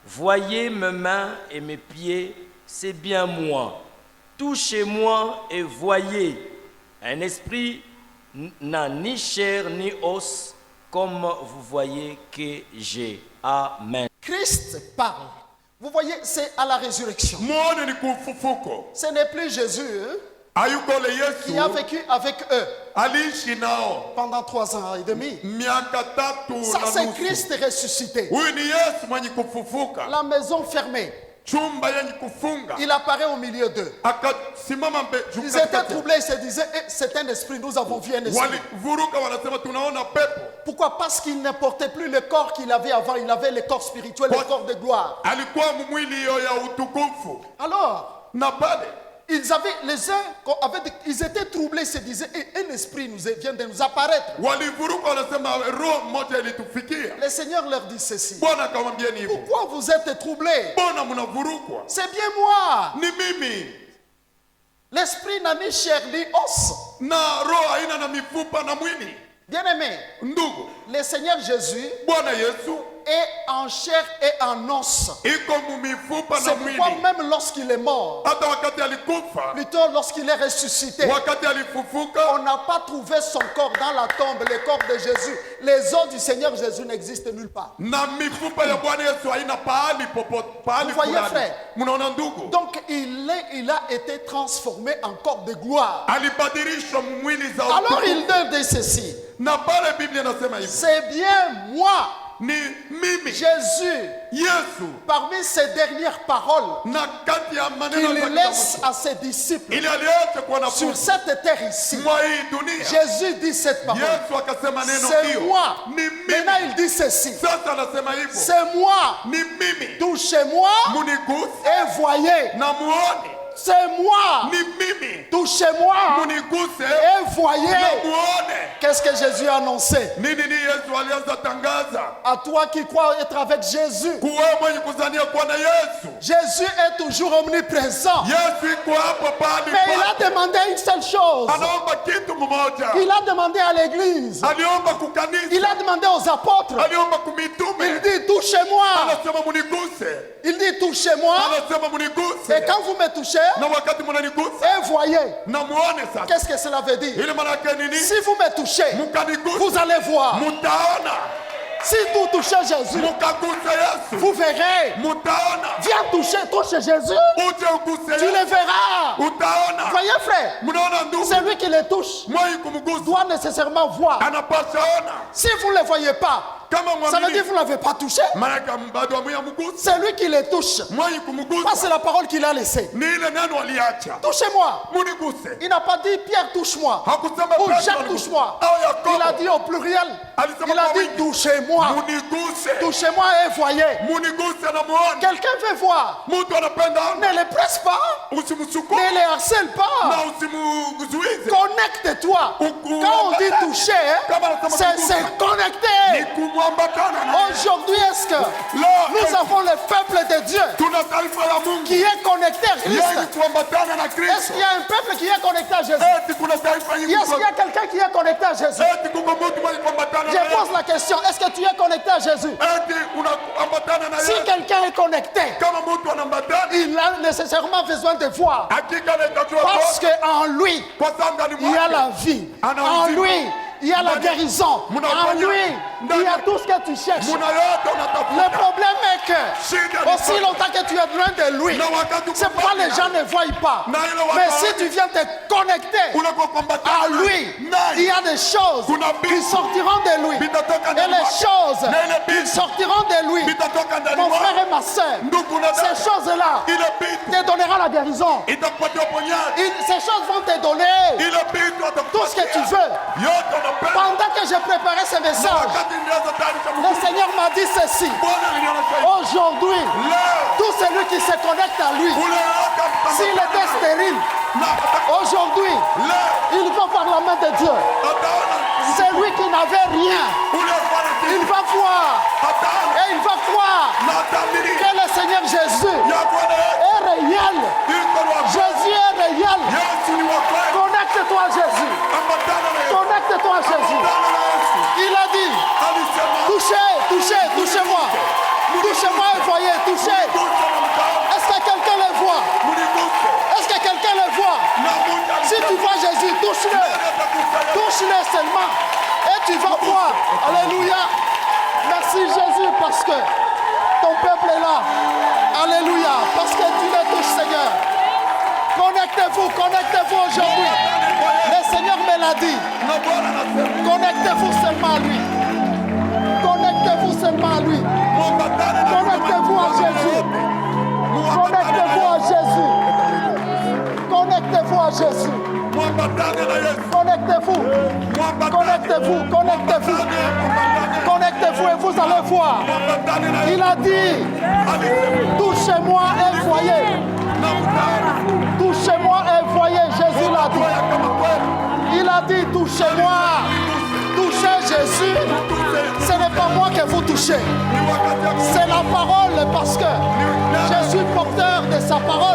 Voyez mes mains et mes pieds, c'est bien moi. Touchez-moi et voyez. Un esprit n'a ni chair ni os, comme vous voyez que j'ai. Amen. Christ parle. Vous voyez, c'est à la résurrection. Muone ni kufufuko. Ce n'est plus Jésus hein, Hayuko le qui a Yesu, vécu avec eux aliishi nao pendant 3 ans et demi. miaka 3 Ça, na c'est nusu. Christ ressuscité. Huyu ni Yesu mwenye kufufuka, La maison fermée. chumba yenye kufunga, Il apparaît au milieu d'eux. akasimama juu Ils étaient katikati. troublés, ils se disaient, eh, c'est un esprit, nous avons vu un esprit. Walivuruka, wanasema tunaona pepo. Pourquoi? Parce qu'il ne portait plus le corps qu'il avait avant, il avait le corps spirituel, le corps de gloire. Alikuwa mwili hiyo ya utukufu, Alors, na pale ils avaient, les uns, ils étaient troublés, ils se disaient, eh, un esprit vient de nous apparaître. walivuruka, wanasema roho moja ilitufikia. Le Seigneur leur dit ceci. Bwana akamwambia ni hivyo, Pourquoi vous êtes troublés? mbona mnavurukwa? C'est bien moi. Ni mimi, L'esprit n'a ni chair ni os. na roho haina na mifupa na mwili. Bien-aimé, Ndugu, le Seigneur Jésus Bwana Yesu est en chair et en os. iko mumifupa C'est na pourquoi mwili. même lorsqu'il est mort, Hata wakati alikufa, plutôt lorsqu'il est ressuscité, wakati alifufuka, on n'a pas trouvé son corps dans la tombe, le corps de Jésus. Les os du Seigneur Jésus n'existent nulle part. na mifupa ya Bwana Yesu haina pahali popote, pahali Vous voyez, fulani. frère? Mnaona ndugu, Donc il a été transformé en corps de gloire. alibadilishwa mwili za Alors utukufu. il leur dit ceci. Na pale Biblia inasema hivi, C'est bien moi, ni mimi Jésus, Yesu, parmi ses dernières paroles na kati ya maneno qu'il za laisse kitabu à ses disciples ili aliacha kwa sur wanafunzi cette terre ici. mwa hii dunia. Jésus dit cette parole. Yesu akasema neno C'est hiyo, moi. ni Maintenant mimi. il dit ceci. Sasa anasema hivyo, C'est moi. ni mimi, Touchez-moi muniguse et voyez. na muone. C'est moi. Ni mimi, Touchez-moi muniguse et voyez. na muone. Qu'est-ce que Jésus a annoncé? Nini ni Yesu alianza tangaza? À toi qui crois être avec Jésus. Kuwe mwenye kuzania kuwa na Yesu. Jésus est toujours omniprésent. Yesu iko hapo pahali Mais il a pale. demandé une seule chose. Anaomba kitu mmoja. Il a demandé à l'église. Aliomba kukanisa. Il a demandé aux apôtres. Aliomba Il kumitume. dit, touchez-moi. Anasema muniguse. Il dit, touchez-moi. Anasema muniguse. Et quand vous me touchez, Na wakati mnanigusa, et voyez. na muone sasa. Qu'est-ce que cela veut dire? Ile maana yake nini? Si vous me touchez, Mkanigusa, vous allez voir. mutaona. Si vous touchez Jésus, Mkagusa Yesu, vous verrez. mutaona. Viens touche Jésus. Uje uguse Tu le Yesu, verras. utaona. Voyez, frère, Mnaona ndugu? celui qui le touche Mwai kumgusa, doit nécessairement voir. anapasha ona. Si vous ne le voyez pas, Kama ça veut dire que mwamini, vous ne l'avez pas touché. maana yake bado hamuyamgusa. C'est lui qui le touche. Mwai Ça, kumgusa. c'est la parole qu'il a laissée. Ni ile neno aliacha. Touchez-moi. Muniguse. Il n'a pas dit Pierre, touche-moi. Hakusema Ou Petro Jacques, aliguse. touche-moi. Au Il a dit au pluriel. Il a dit touchez-moi. muniguse, Touchez-moi et voyez. muniguse na muone. Quelqu'un veut voir. Mtu anapenda Ne les presse pas. usimsukume Ne les harcèle pas. na usimzuize. Connecte-toi. Quand on dit toucher, c'est connecter. Ni kumwambatana na Aujourd'hui, est-ce que nous avons le peuple de Dieu tuna taifa la Mungu qui est connecté à yenye Christ? kuambatana na Est-ce Kristo. qu'il y a un peuple qui est connecté à Jésus? Eti kuna taifa hili Est-ce qu'il y a quelqu'un qui est connecté à Jésus? eti kuko mtu mwenye kuambatana na Je Yesu. pose la question, est-ce que tu es connecté à Jésus? Eti unaambatana na Si Yesu. quelqu'un est connecté, Kama mtu anaambatana, il a nécessairement besoin de voir. hakika anatakiwa Parce qu'en lui, kwa sababu ndani il y a mwake la vie. En lui, il y a la guérison. En lui, il y a tout ce que tu cherches. muna yote Le unatafuta. problème est que aussi longtemps que tu es loin de lui, Na wakati c'est pourquoi les gens ne voient pas. Mais si tu viens te connecter unakokuambatana à lui, il y a des choses qui sortiront de lui. Et les choses qui sortiront de lui, vitatoka ndani mon mwake. frère et ma soeur, Ndugu na dada, ces choses-là ile bitu te donneront la guérison. itakupatia uponyaji. Ces choses vont te donner Ile bitu tout ce que tu atakupatia veux. yote unapenda. Pendant que je préparais ce Na message, wakati nilianza tayarisha le mkutano, Seigneur m'a dit ceci. Bwana aliniona shahidi. Aujourd'hui, Leo tout celui qui se connecte à lui, ule yote s'il était stérile, na ataka- aujourd'hui, leo il va par la main de Dieu. ataona Celui qui n'avait rien, ule Bwana il va voir ataona et il va croire na ataamini que le Seigneur Jésus ya Bwana est réel. yuko ni wa kweli. Jésus est réel. Yesu ni wa kweli. Connecte-toi à Jésus. Ambatana na Yesu. Connecte-toi à Jésus. Ambatana na Yesu. Il a dit, Alisema touchez, touchez, touchez-moi. Touchez-moi et voyez, touchez. gusa na mtao, Est-ce que quelqu'un le voit? muniguse Est-ce que quelqu'un le voit? na muda Si tu vois Jésus, touche-le. atakusa Yesu. Touche-le seulement. Et tu vas voir. Alléluia. Merci Jésus parce que ton peuple est là. Alléluia. Parce que tu le touches, Seigneur. Connectez-vous aujourd'hui. Le Seigneur me l'a dit. Na Bwana anasema Connectez-vous seulement à lui. Connectez-vous seulement à lui. muambatane na Connectez-vous à Jésus. Connectez-vous à Jésus. Connectez-vous à Jésus. muambatane na Yesu. Connectez-vous. Connectez-vous. Connectez-vous. Connectez-vous et vous allez voir. Muambatane na Il a dit, alisema touchez-moi et voyez. na mtao Touchez-moi et voyez. Jésus l'a dit. ya kama kweli. Il a dit, touchez-moi. Touchez Jésus. Ce n'est pas moi que vous touchez. Ni wakati ya C'est la parole parce que je suis porteur de sa parole.